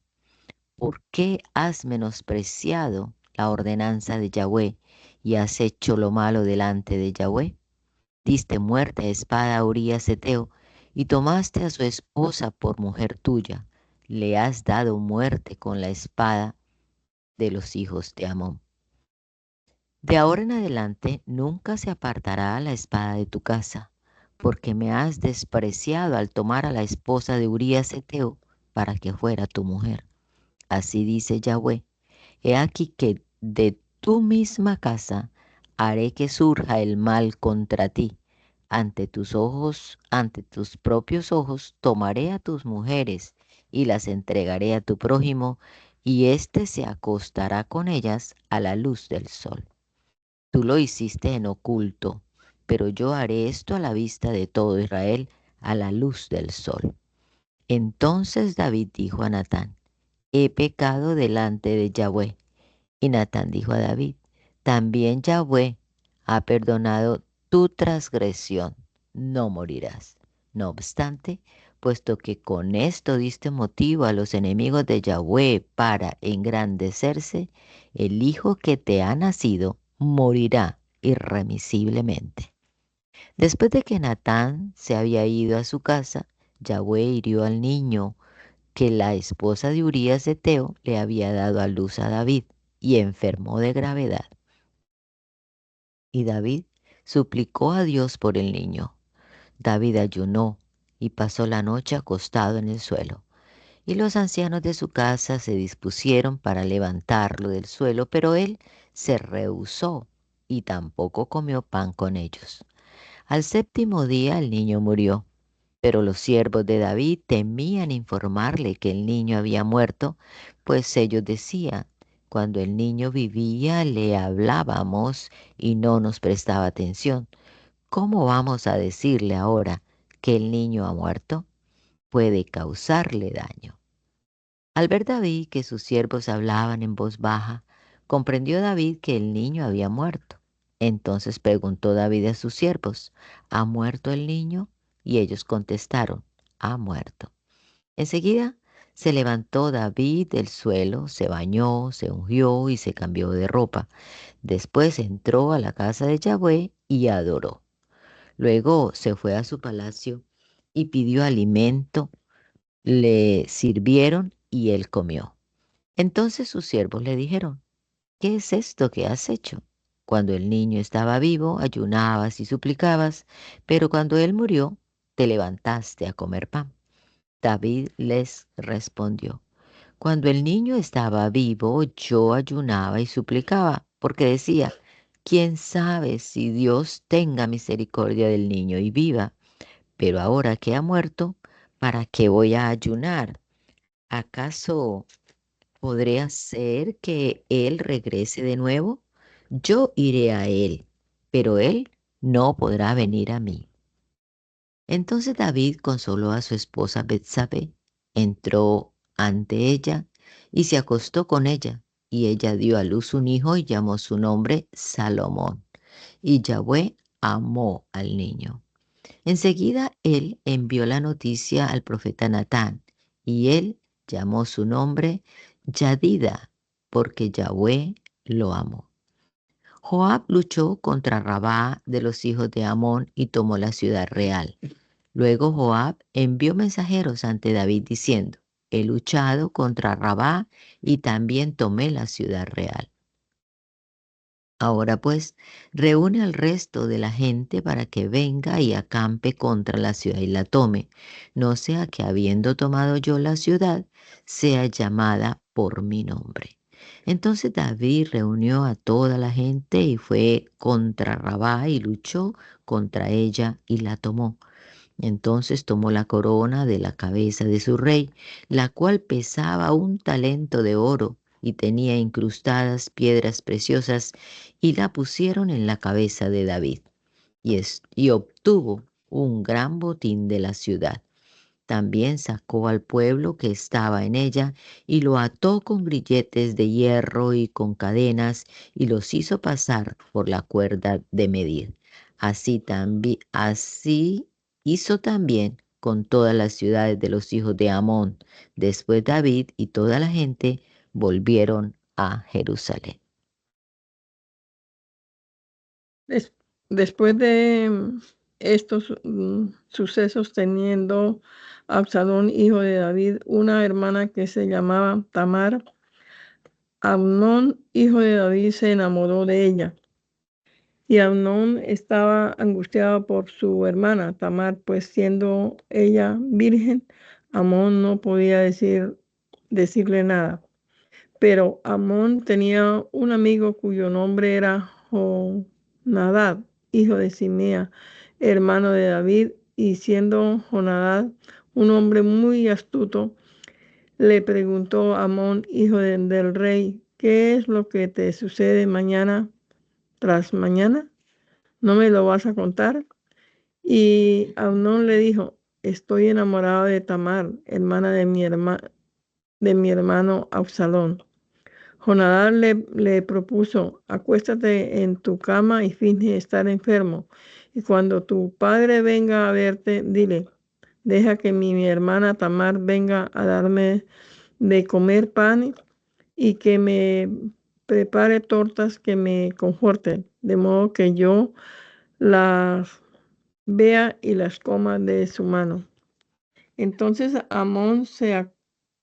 ¿Por qué has menospreciado la ordenanza de Yahweh y has hecho lo malo delante de Yahweh? Diste muerte a espada a Urías eteo y tomaste a su esposa por mujer tuya. Le has dado muerte con la espada de los hijos de Amón. De ahora en adelante nunca se apartará la espada de tu casa, porque me has despreciado al tomar a la esposa de Urías eteo para que fuera tu mujer. Así dice Yahweh, he aquí que de tu misma casa haré que surja el mal contra ti. Ante tus ojos, ante tus propios ojos, tomaré a tus mujeres y las entregaré a tu prójimo, y éste se acostará con ellas a la luz del sol. Tú lo hiciste en oculto, pero yo haré esto a la vista de todo Israel, a la luz del sol. Entonces David dijo a Natán, he pecado delante de Yahweh. Y Natán dijo a David, también Yahweh ha perdonado tu transgresión, no morirás. No obstante, puesto que con esto diste motivo a los enemigos de Yahweh para engrandecerse, el hijo que te ha nacido morirá irremisiblemente. Después de que Natán se había ido a su casa, Yahweh hirió al niño que la esposa de Urías Eteo le había dado a luz a David y enfermó de gravedad. Y David suplicó a Dios por el niño. David ayunó y pasó la noche acostado en el suelo. Y los ancianos de su casa se dispusieron para levantarlo del suelo, pero él se rehusó y tampoco comió pan con ellos. Al séptimo día el niño murió. Pero los siervos de David temían informarle que el niño había muerto, pues ellos decían, cuando el niño vivía le hablábamos y no nos prestaba atención. ¿Cómo vamos a decirle ahora que el niño ha muerto? Puede causarle daño. Al ver David que sus siervos hablaban en voz baja, comprendió David que el niño había muerto. Entonces preguntó David a sus siervos, ¿ha muerto el niño? Y ellos contestaron, ha muerto. Enseguida se levantó David del suelo, se bañó, se ungió y se cambió de ropa. Después entró a la casa de Yahweh y adoró. Luego se fue a su palacio y pidió alimento. Le sirvieron y él comió. Entonces sus siervos le dijeron, ¿qué es esto que has hecho? Cuando el niño estaba vivo, ayunabas y suplicabas, pero cuando él murió, te levantaste a comer pan. David les respondió, cuando el niño estaba vivo, yo ayunaba y suplicaba, porque decía, ¿quién sabe si Dios tenga misericordia del niño y viva? Pero ahora que ha muerto, ¿para qué voy a ayunar? ¿Acaso podré hacer que él regrese de nuevo? Yo iré a él, pero él no podrá venir a mí. Entonces David consoló a su esposa Betsabé, entró ante ella y se acostó con ella, y ella dio a luz un hijo y llamó su nombre Salomón. Y Yahweh amó al niño. Enseguida él envió la noticia al profeta Natán, y él llamó su nombre Yadida, porque Yahweh lo amó. Joab luchó contra Rabá de los hijos de Amón y tomó la ciudad real. Luego Joab envió mensajeros ante David diciendo, he luchado contra Rabá y también tomé la ciudad real. Ahora pues, reúne al resto de la gente para que venga y acampe contra la ciudad y la tome, no sea que habiendo tomado yo la ciudad, sea llamada por mi nombre. Entonces David reunió a toda la gente y fue contra Rabá y luchó contra ella y la tomó. Entonces tomó la corona de la cabeza de su rey, la cual pesaba 1 talento de oro y tenía incrustadas piedras preciosas, y la pusieron en la cabeza de David. Y obtuvo un gran botín de la ciudad. También sacó al pueblo que estaba en ella y lo ató con grilletes de hierro y con cadenas y los hizo pasar por la cuerda de medir. Así hizo también con todas las ciudades de los hijos de Amón. Después David y toda la gente volvieron a Jerusalén. Después de estos sucesos, teniendo Absalón, hijo de David, una hermana que se llamaba Tamar, Amnón, hijo de David, se enamoró de ella. Y Amnón estaba angustiado por su hermana Tamar, pues siendo ella virgen, Amón no podía decirle nada. Pero Amón tenía un amigo cuyo nombre era Jonadab, hijo de Simea, hermano de David, y siendo Jonadab un hombre muy astuto, le preguntó a Amón, hijo del rey, ¿qué es lo que te sucede mañana tras mañana? ¿No me lo vas a contar? Y Amnón le dijo, estoy enamorado de Tamar, hermana de mi hermano Absalón. Jonadab le propuso, acuéstate en tu cama y finge estar enfermo. Y cuando tu padre venga a verte, dile, deja que mi hermana Tamar venga a darme de comer pan y que me prepare tortas que me conforten, de modo que yo las vea y las coma de su mano. Entonces Amón se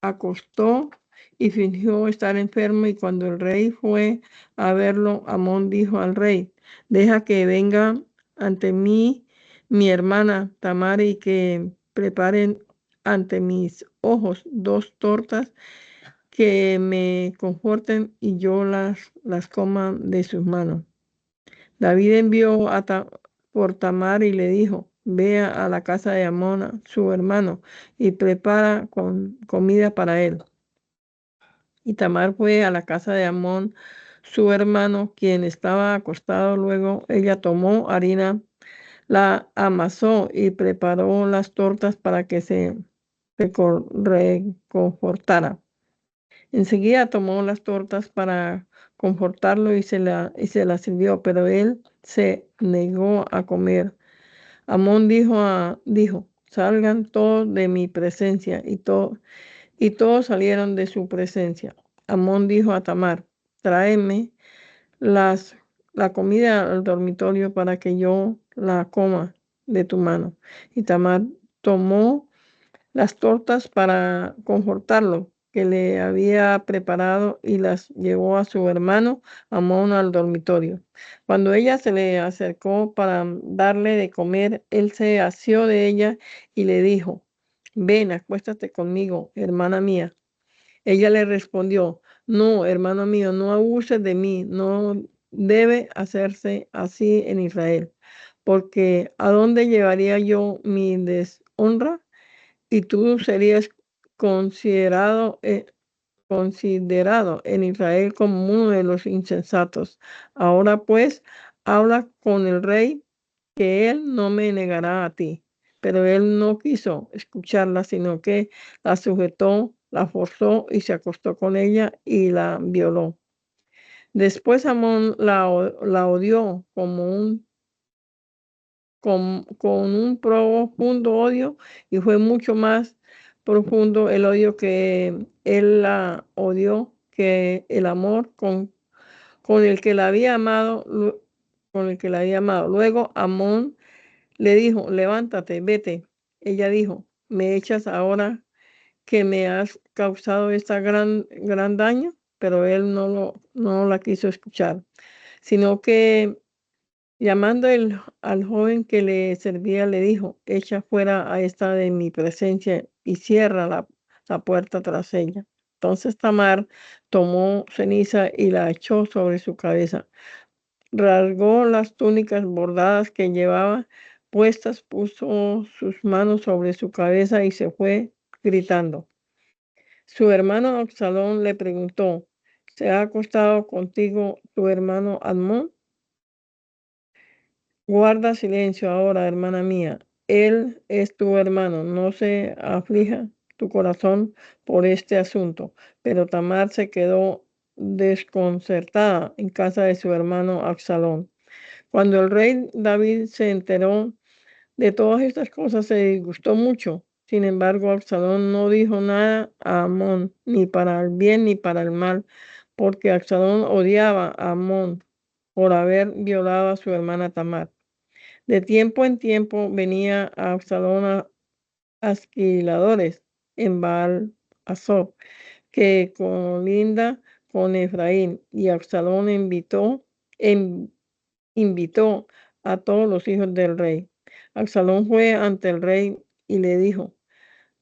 acostó y fingió estar enfermo, y cuando el rey fue a verlo, Amón dijo al rey, deja que venga ante mí mi hermana Tamar y que preparen ante mis ojos 2 tortas que me conforten y yo las coma de sus manos. David envió por Tamar y le dijo, ve a la casa de Amón, su hermano, y prepara comida para él. Y Tamar fue a la casa de Amón, su hermano, quien estaba acostado. Luego ella tomó harina, la amasó y preparó las tortas para que se reconfortara. Enseguida tomó las tortas para confortarlo y se las sirvió, pero él se negó a comer. Amón dijo, salgan todos de mi presencia, y todos salieron de su presencia. Amón dijo a Tamar, tráeme la comida al dormitorio para que yo la coma de tu mano. Y Tamar tomó las tortas para confortarlo que le había preparado y las llevó a su hermano Amón al dormitorio. Cuando ella se le acercó para darle de comer, él se asió de ella y le dijo, ven, acuéstate conmigo, hermana mía. Ella le respondió, no, hermano mío, no abuses de mí, no debe hacerse así en Israel, porque ¿a dónde llevaría yo mi deshonra? Y tú serías considerado, considerado en Israel como uno de los insensatos. Ahora pues, habla con el rey, que él no me negará a ti. Pero él no quiso escucharla, sino que la sujetó, la forzó y se acostó con ella y la violó. Después Amón la odió con un profundo odio, y fue mucho más profundo el odio que él la odió que el amor con el que la había amado, con el que la había amado. Luego Amón le dijo, levántate, vete. Ella dijo, ¿me echas ahora que me has causado esta gran daño? Pero él no la quiso escuchar, sino que llamando al joven que le servía, le dijo, echa fuera a esta de mi presencia y cierra la puerta tras ella. Entonces Tamar tomó ceniza y la echó sobre su cabeza. Rasgó las túnicas bordadas que llevaba puestas, puso sus manos sobre su cabeza y se fue gritando. Su hermano Absalón le preguntó, ¿se ha acostado contigo tu hermano Amnón? Guarda silencio ahora, hermana mía. Él es tu hermano. No se aflija tu corazón por este asunto. Pero Tamar se quedó desconcertada en casa de su hermano Absalón. Cuando el rey David se enteró de todas estas cosas, se disgustó mucho. Sin embargo, Absalón no dijo nada a Amón, ni para el bien ni para el mal, porque Absalón odiaba a Amón por haber violado a su hermana Tamar. De tiempo en tiempo venía a Absalón a asquiladores en Baal Azov, que colinda con Efraín, y Absalón invitó a todos los hijos del rey. Absalón fue ante el rey y le dijo,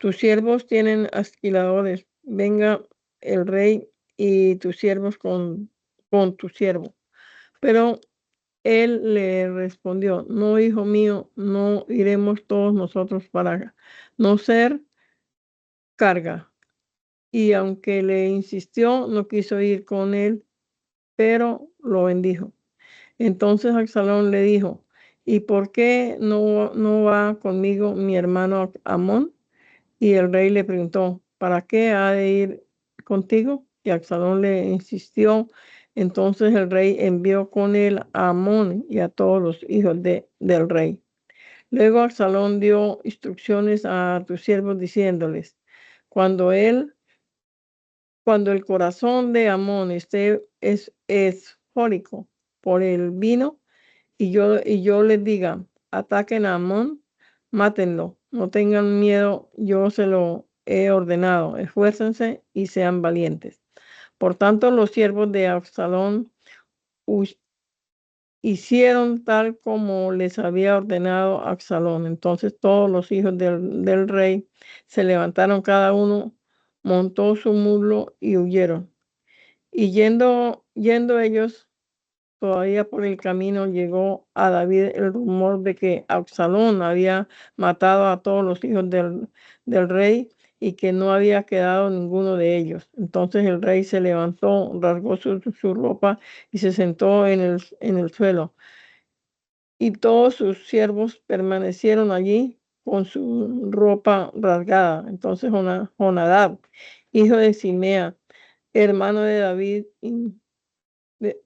tus siervos tienen alquiladores, venga el rey y tus siervos con tu siervo. Pero él le respondió, no, hijo mío, no iremos todos nosotros para no ser carga. Y aunque le insistió, no quiso ir con él, pero lo bendijo. Entonces Absalón le dijo, ¿y por qué no va conmigo mi hermano Amón? Y el rey le preguntó, ¿para qué ha de ir contigo? Y Absalón le insistió. Entonces el rey envió con él a Amón y a todos los hijos del rey. Luego Absalón dio instrucciones a tus siervos diciéndoles, cuando el corazón de Amón esté esfórico por el vino, y yo les diga, ataquen a Amón, mátenlo, no tengan miedo, yo se lo he ordenado, esfuércense y sean valientes. Por tanto, los siervos de Absalón hicieron tal como les había ordenado Absalón. Entonces todos los hijos del rey se levantaron, cada uno montó su muslo y huyeron. Y yendo ellos todavía por el camino, llegó a David el rumor de que Absalón había matado a todos los hijos del rey y que no había quedado ninguno de ellos. Entonces el rey se levantó, rasgó su ropa y se sentó en el suelo. Y todos sus siervos permanecieron allí con su ropa rasgada. Entonces Jonadab, hijo de Simea, hermano de David,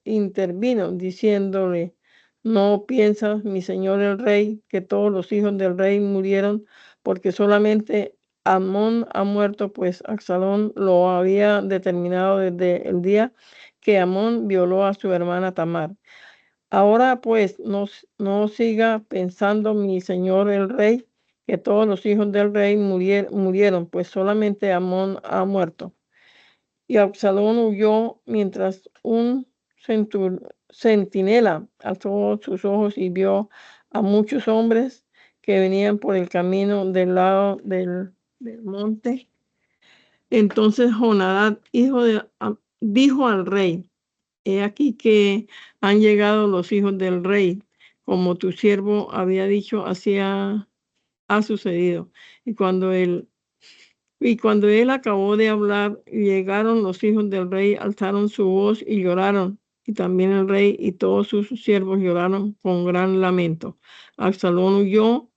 intervino diciéndole, ¿no piensas, mi señor el rey, que todos los hijos del rey murieron porque solamente Amón ha muerto? Pues Absalón lo había determinado desde el día que Amón violó a su hermana Tamar. Ahora pues no siga pensando, mi señor el rey, que todos los hijos del rey murieron, pues solamente Amón ha muerto. Y Absalón huyó mientras un centinela alzó sus ojos y vio a muchos hombres que venían por el camino del lado del monte. Entonces Jonadab, dijo al rey, he aquí que han llegado los hijos del rey, como tu siervo había dicho, así ha sucedido. Y cuando él acabó de hablar, llegaron los hijos del rey, alzaron su voz y lloraron. Y también el rey y todos sus siervos lloraron con gran lamento. Absalón huyó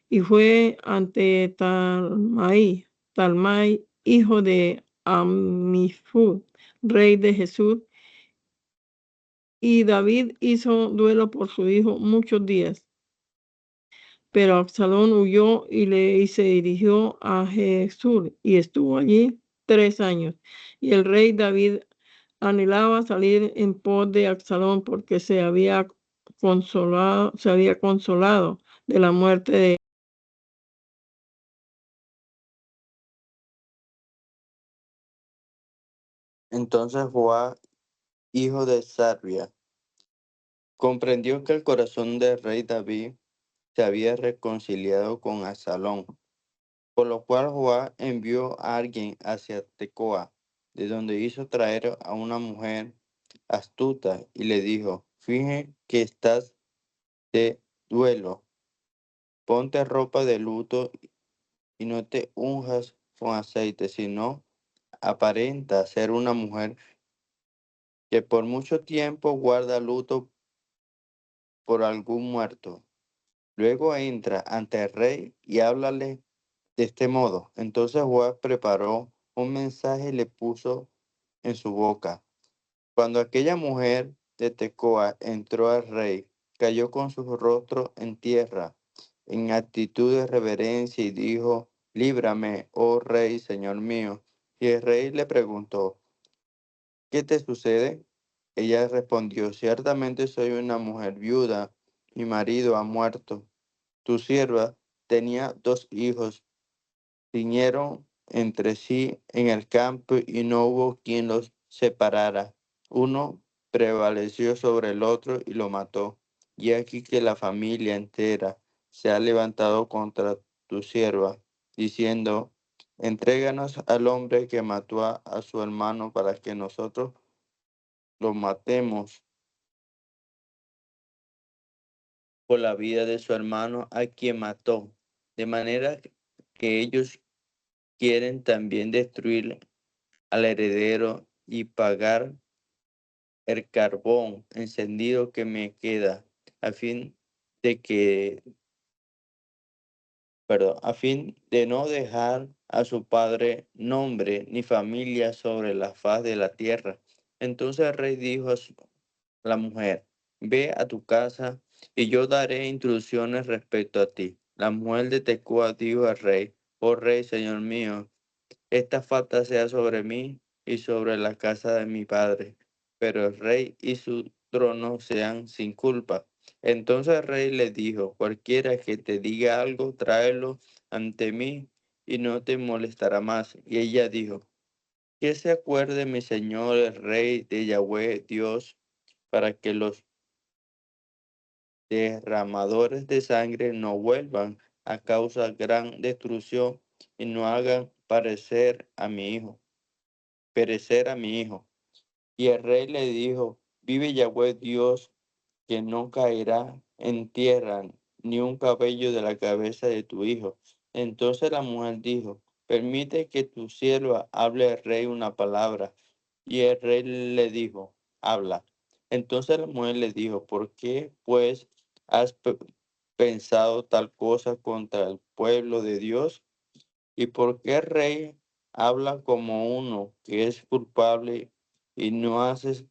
y fue ante Talmai, hijo de Amifud, rey de Jesús. Y David hizo duelo por su hijo muchos días. Pero Absalón huyó y se dirigió a Jesús y estuvo allí 3 años. Y el rey David anhelaba salir en pos de Absalón porque se había consolado de la muerte de. Entonces Joab, hijo de Sarvia, comprendió que el corazón del rey David se había reconciliado con Absalón, por lo cual Joab envió a alguien hacia Tecoa, de donde hizo traer a una mujer astuta y le dijo, finge que estás de duelo, ponte ropa de luto y no te unjas con aceite, sino aparenta ser una mujer que por mucho tiempo guarda luto por algún muerto. Luego entra ante el rey y háblale de este modo. Entonces Joab preparó un mensaje y le puso en su boca. Cuando aquella mujer de Tecoa entró al rey, cayó con su rostro en tierra, en actitud de reverencia, y dijo, líbrame, oh rey, señor mío. Y el rey le preguntó, ¿qué te sucede? Ella respondió, ciertamente soy una mujer viuda, mi marido ha muerto. Tu sierva tenía 2 hijos, riñeron entre sí en el campo y no hubo quien los separara. Uno prevaleció sobre el otro y lo mató. Y aquí que la familia entera se ha levantado contra tu sierva, diciendo, Entréganos al hombre que mató a su hermano para que nosotros lo matemos por la vida de su hermano a quien mató. De manera que ellos quieren también destruir al heredero y pagar el carbón encendido que me queda, a fin de que, a fin de no dejar a su padre nombre ni familia sobre la faz de la tierra. Entonces el rey dijo a la mujer: ve a tu casa y yo daré instrucciones respecto a ti. La mujer de Tecoa dijo al rey: oh rey, señor mío, esta falta sea sobre mí y sobre la casa de mi padre, pero el rey y su trono sean sin culpa. Entonces el rey le dijo: cualquiera que te diga algo, tráelo ante mí y no te molestará más. Y ella dijo: que se acuerde mi señor el rey de Yahweh Dios, para que los derramadores de sangre no vuelvan a causar gran destrucción y no hagan perecer a mi hijo. Y el rey le dijo: vive Yahweh Dios, que no caerá en tierra ni un cabello de la cabeza de tu hijo. Entonces la mujer dijo: permite que tu sierva hable al rey una palabra. Y el rey le dijo: habla. Entonces la mujer le dijo: ¿por qué pues has pensado tal cosa contra el pueblo de Dios? ¿Y por qué el rey habla como uno que es culpable y no haces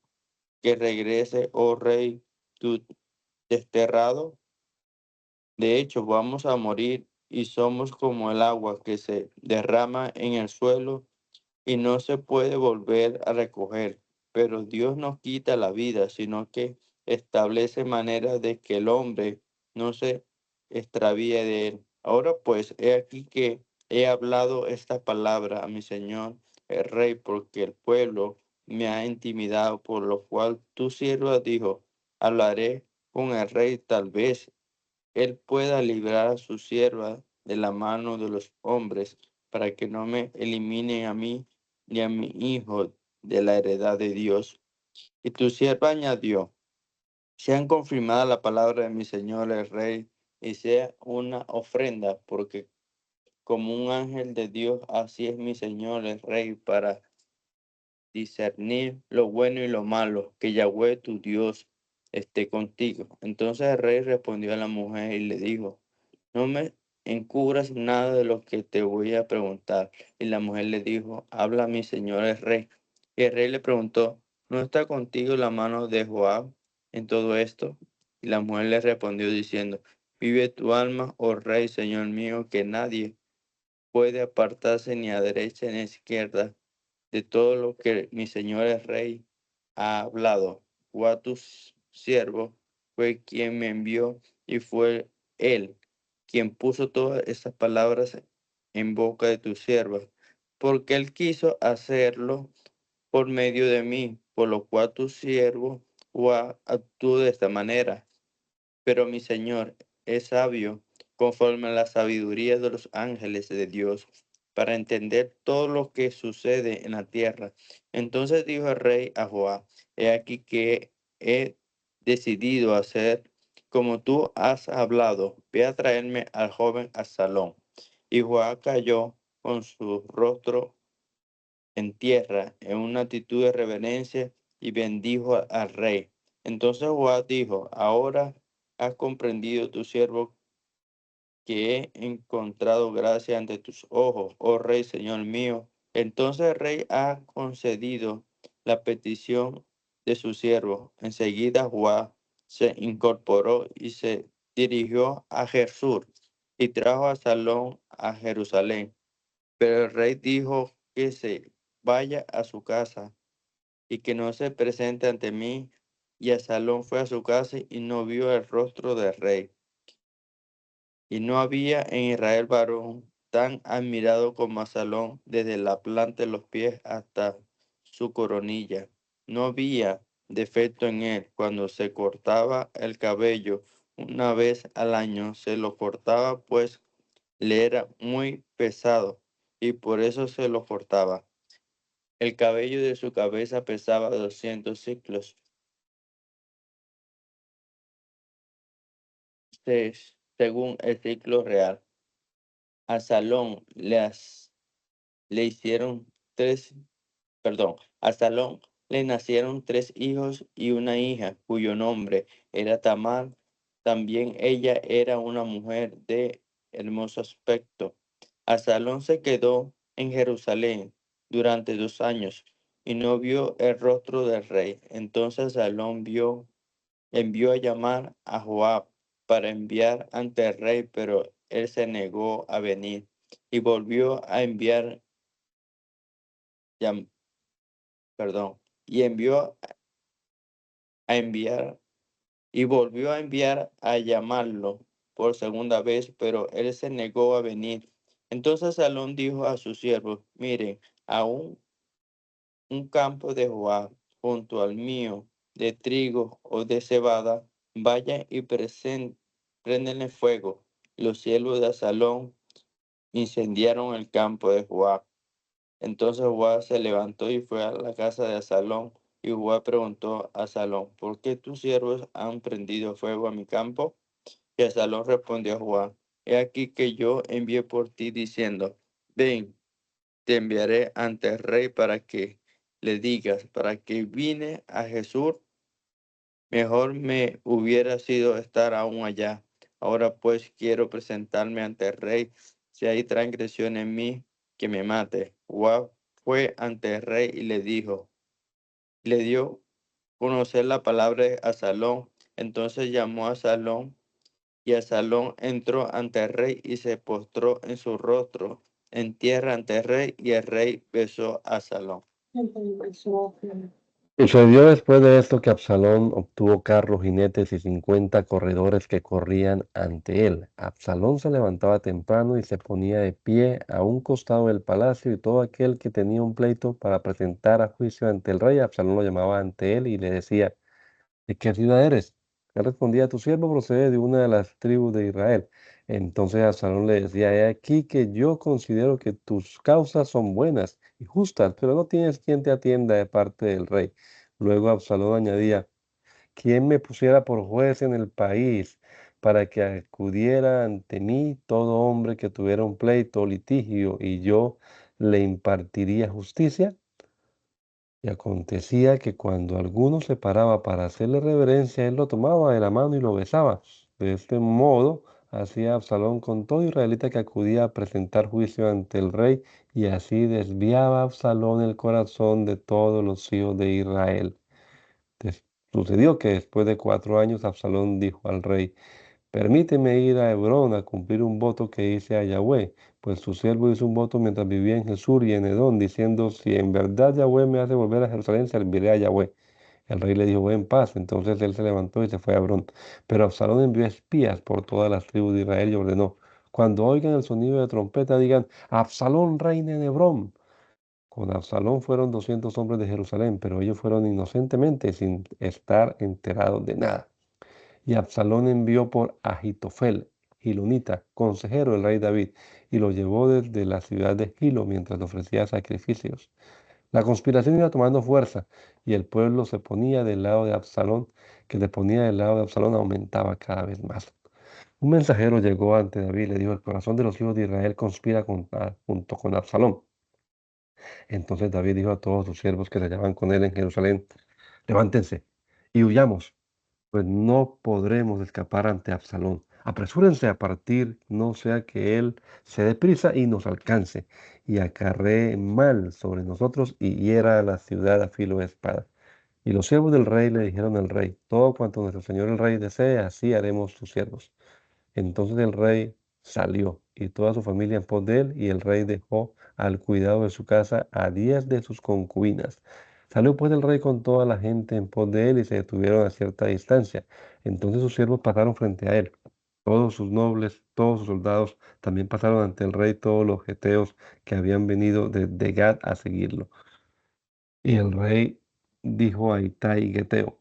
que regrese, oh rey, tu desterrado? De hecho, vamos a morir y somos como el agua que se derrama en el suelo y no se puede volver a recoger. Pero Dios no quita la vida, sino que establece maneras de que el hombre no se extravíe de él. Ahora pues, he aquí que he hablado esta palabra a mi señor el rey, porque el pueblo me ha intimidado, por lo cual tu sierva dijo: hablaré con el rey, tal vez él pueda librar a su sierva de la mano de los hombres, para que no me eliminen a mí ni a mi hijo de la heredad de Dios. Y tu sierva añadió: sean confirmada la palabra de mi señor el rey, y sea una ofrenda, porque como un ángel de Dios, así es mi señor el rey, para discernir lo bueno y lo malo. Que Yahweh tu Dios esté contigo. Entonces el rey respondió a la mujer y le dijo: no me encubras nada de lo que te voy a preguntar. Y la mujer le dijo: habla mi señor el rey. Y el rey le preguntó: ¿no está contigo la mano de Joab en todo esto? Y la mujer le respondió diciendo: vive tu alma, oh rey, señor mío, que nadie puede apartarse ni a derecha ni a izquierda de todo lo que mi señor el rey ha hablado. Joab tu siervo fue quien me envió, y fue él quien puso todas estas palabras en boca de tu sierva, porque él quiso hacerlo por medio de mí, por lo cual tu siervo Joab actuó de esta manera. Pero mi Señor es sabio conforme a la sabiduría de los ángeles de Dios, para entender todo lo que sucede en la tierra. Entonces dijo el rey a Joab: he aquí que he decidido hacer como tú has hablado. Ve a traerme al joven Absalón. Y Joab cayó con su rostro en tierra, en una actitud de reverencia, y bendijo al rey. Entonces Joab dijo: ahora has comprendido, tu siervo, que he encontrado gracia ante tus ojos, oh rey, señor mío. Entonces el rey ha concedido la petición de su siervo. Enseguida Joab se incorporó y se dirigió a Jesús y trajo a Salón a Jerusalén. Pero el rey dijo que se vaya a su casa y que no se presente ante mí. Y Absalón fue a su casa y no vio el rostro del rey. Y no había en Israel varón tan admirado como Absalón, desde la planta de los pies hasta su coronilla. No había defecto en él. Cuando se cortaba el cabello una vez al año, se lo cortaba, pues le era muy pesado. y por eso se lo cortaba. El cabello de su cabeza pesaba 200 ciclos, según el ciclo real. A Salón le hicieron a Salón le nacieron 3 hijos y una hija, cuyo nombre era Tamar. También ella era una mujer de hermoso aspecto. Absalón se quedó en Jerusalén durante 2 años y no vio el rostro del rey. Entonces Absalón envió a llamar a Joab para enviar ante el rey, pero él se negó a venir y volvió a llam- perdón, y a enviar volvió a enviar a llamarlo por segunda vez, pero él se negó a venir. Entonces Salón dijo a sus siervos: miren, aún un campo de Joab junto al mío, de trigo o de cebada, vayan y préndenle fuego. Los siervos de Absalón incendiaron el campo de Joab. Entonces Joab se levantó y fue a la casa de Absalón. Y Joab preguntó a Absalón: ¿por qué tus siervos han prendido fuego a mi campo? Y Absalón respondió a Joab: he aquí que yo envié por ti diciendo: ven, te enviaré ante el rey para que le digas, para que vine a Jesús, mejor me hubiera sido estar aún allá. Ahora pues quiero presentarme ante el rey. Si hay transgresión en mí, que me mate. Joab fue ante el rey y le dio conocer la palabra de Absalón. Entonces llamó a Absalón, y Absalón entró ante el rey y se postró en su rostro en tierra ante el rey, y el rey besó a Absalón. Sucedió después de esto que Absalón obtuvo carros, jinetes y 50 corredores que corrían ante él. Absalón se levantaba temprano y se ponía de pie a un costado del palacio, y todo aquel que tenía un pleito para presentar a juicio ante el rey, Absalón lo llamaba ante él y le decía: ¿de qué ciudad eres? Él respondía: tu siervo procede de una de las tribus de Israel. Entonces Absalón le decía: he aquí que yo considero que tus causas son buenas y justas, pero no tienes quien te atienda de parte del rey. Luego Absalón añadía: ¿quién me pusiera por juez en el país para que acudiera ante mí todo hombre que tuviera un pleito o litigio, y yo le impartiría justicia? Y acontecía que cuando alguno se paraba para hacerle reverencia, él lo tomaba de la mano y lo besaba. De este modo hacía Absalón con todo israelita que acudía a presentar juicio ante el rey, y así desviaba Absalón el corazón de todos los hijos de Israel. Sucedió que después de 4 años Absalón dijo al rey: permíteme ir a Hebrón a cumplir un voto que hice a Yahweh, pues su siervo hizo un voto mientras vivía en Jesús y en Edom, diciendo: si en verdad Yahweh me hace volver a Jerusalén, serviré a Yahweh. El rey le dijo: ve en paz. Entonces él se levantó y se fue a Hebrón. Pero Absalón envió espías por todas las tribus de Israel y ordenó: cuando oigan el sonido de trompeta, digan: Absalón reina en Hebrón. Con Absalón fueron 200 hombres de Jerusalén, pero ellos fueron inocentemente, sin estar enterados de nada. Y Absalón envió por Ahitofel, Gilonita, consejero del rey David, y lo llevó desde la ciudad de Gilo mientras le ofrecía sacrificios. La conspiración iba tomando fuerza, y el pueblo se ponía del lado de Absalón, que le ponía del lado de Absalón aumentaba cada vez más. Un mensajero llegó ante David y le dijo: el corazón de los hijos de Israel conspira junto con Absalón. Entonces David dijo a todos sus siervos que se hallaban con él en Jerusalén: levántense y huyamos, pues no podremos escapar ante Absalón. Apresúrense a partir, no sea que él se dé prisa y nos alcance, y acarree mal sobre nosotros y hiera a la ciudad a filo de espada. Y los siervos del rey le dijeron al rey: todo cuanto nuestro señor el rey desee, así haremos sus siervos. Entonces el rey salió, y toda su familia en pos de él, y el rey dejó al cuidado de su casa a 10 de sus concubinas. Salió pues el rey con toda la gente en pos de él, y se detuvieron a cierta distancia. Entonces sus siervos pasaron frente a él, todos sus nobles, todos sus soldados. También pasaron ante el rey todos los geteos que habían venido desde Gad a seguirlo. Y el rey dijo a Itai Geteo: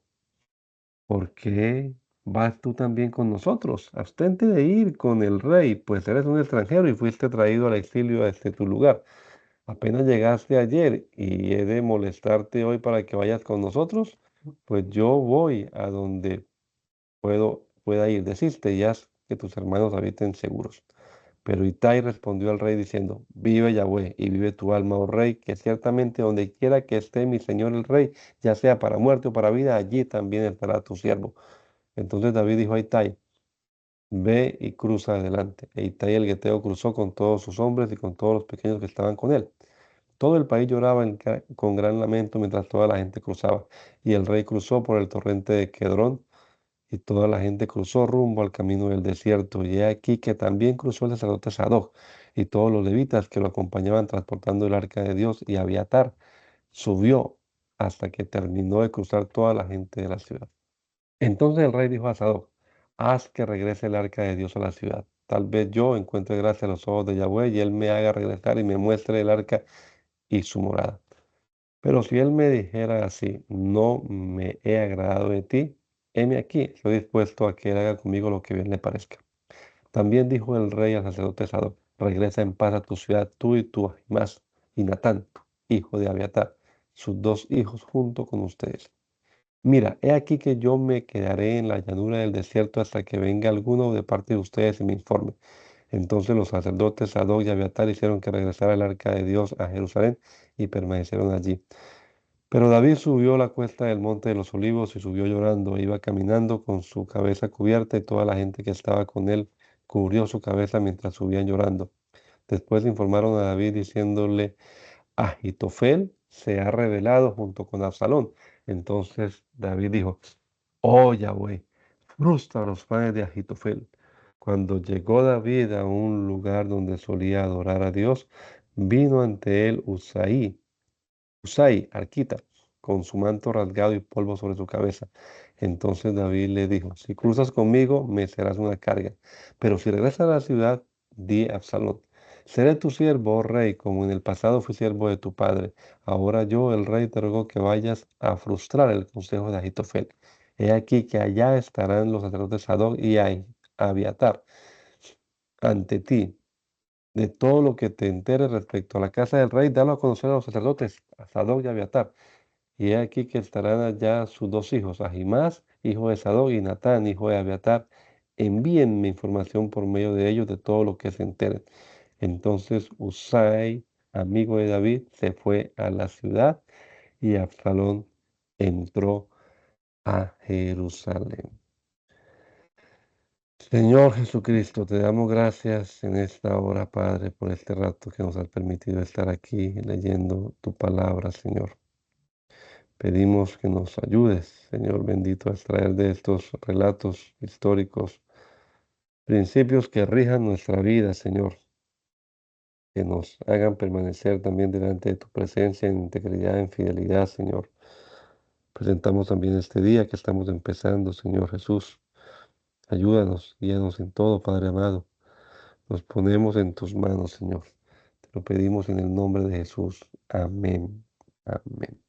¿por qué vas tú también con nosotros. Abstente de ir con el rey, pues eres un extranjero y fuiste traído al exilio desde tu lugar. Apenas llegaste ayer y he de molestarte hoy para que vayas con nosotros, pues yo voy a donde pueda ir. Desiste y haz que tus hermanos habiten seguros. Pero Itai respondió al rey diciendo, vive Yahweh y vive tu alma, oh rey, que ciertamente donde quiera que esté mi señor el rey, ya sea para muerte o para vida, allí también estará tu siervo. Entonces David dijo a Itai, ve y cruza adelante. E Itai el geteo cruzó con todos sus hombres y con todos los pequeños que estaban con él. Todo el país lloraba con gran lamento mientras toda la gente cruzaba. Y el rey cruzó por el torrente de Quedrón y toda la gente cruzó rumbo al camino del desierto. Y he aquí que también cruzó el sacerdote Sadoc y todos los levitas que lo acompañaban transportando el arca de Dios. Y Abiatar subió hasta que terminó de cruzar toda la gente de la ciudad. Entonces el rey dijo a Sadoc, haz que regrese el arca de Dios a la ciudad. Tal vez yo encuentre gracia a los ojos de Yahweh y él me haga regresar y me muestre el arca y su morada. Pero si él me dijera así, no me he agradado de ti, heme aquí, estoy dispuesto a que él haga conmigo lo que bien le parezca. También dijo el rey al sacerdote Sadoc, regresa en paz a tu ciudad, tú y tu Ahimás, y Natán, hijo de Abiatar, sus dos hijos junto con ustedes. Mira, he aquí que yo me quedaré en la llanura del desierto hasta que venga alguno de parte de ustedes y me informe. Entonces los sacerdotes Sadoc y Abiatar hicieron que regresara el arca de Dios a Jerusalén y permanecieron allí. Pero David subió la cuesta del monte de los olivos y subió llorando. Iba caminando con su cabeza cubierta y toda la gente que estaba con él cubrió su cabeza mientras subían llorando. Después informaron a David diciéndole, Ahitofel se ha rebelado junto con Absalón. Entonces David dijo, oh Yahweh, frustra los planes de Ahitofel. Cuando llegó David a un lugar donde solía adorar a Dios, vino ante él Usai, arquita, con su manto rasgado y polvo sobre su cabeza. Entonces David le dijo, si cruzas conmigo, me serás una carga, pero si regresas a la ciudad, di a Absalón, seré tu siervo, oh rey, como en el pasado fui siervo de tu padre. Ahora yo, el rey, te ruego que vayas a frustrar el consejo de Ahitofel. He aquí que allá estarán los sacerdotes Sadoc y Abiatar ante ti. De todo lo que te enteres respecto a la casa del rey, dalo a conocer a los sacerdotes, a Sadoc y Abiatar. Y he aquí que estarán allá sus dos hijos, Ahimás, hijo de Sadoc, y Natán, hijo de Abiatar. Envíenme información por medio de ellos de todo lo que se enteren. Entonces Usai, amigo de David, se fue a la ciudad y Absalón entró a Jerusalén. Señor Jesucristo, te damos gracias en esta hora, Padre, por este rato que nos has permitido estar aquí leyendo tu palabra, Señor. Pedimos que nos ayudes, Señor bendito, a extraer de estos relatos históricos principios que rijan nuestra vida, Señor, que nos hagan permanecer también delante de tu presencia en integridad, en fidelidad, Señor. Presentamos también este día que estamos empezando, Señor Jesús. Ayúdanos, guíanos en todo, Padre amado. Nos ponemos en tus manos, Señor. Te lo pedimos en el nombre de Jesús. Amén. Amén.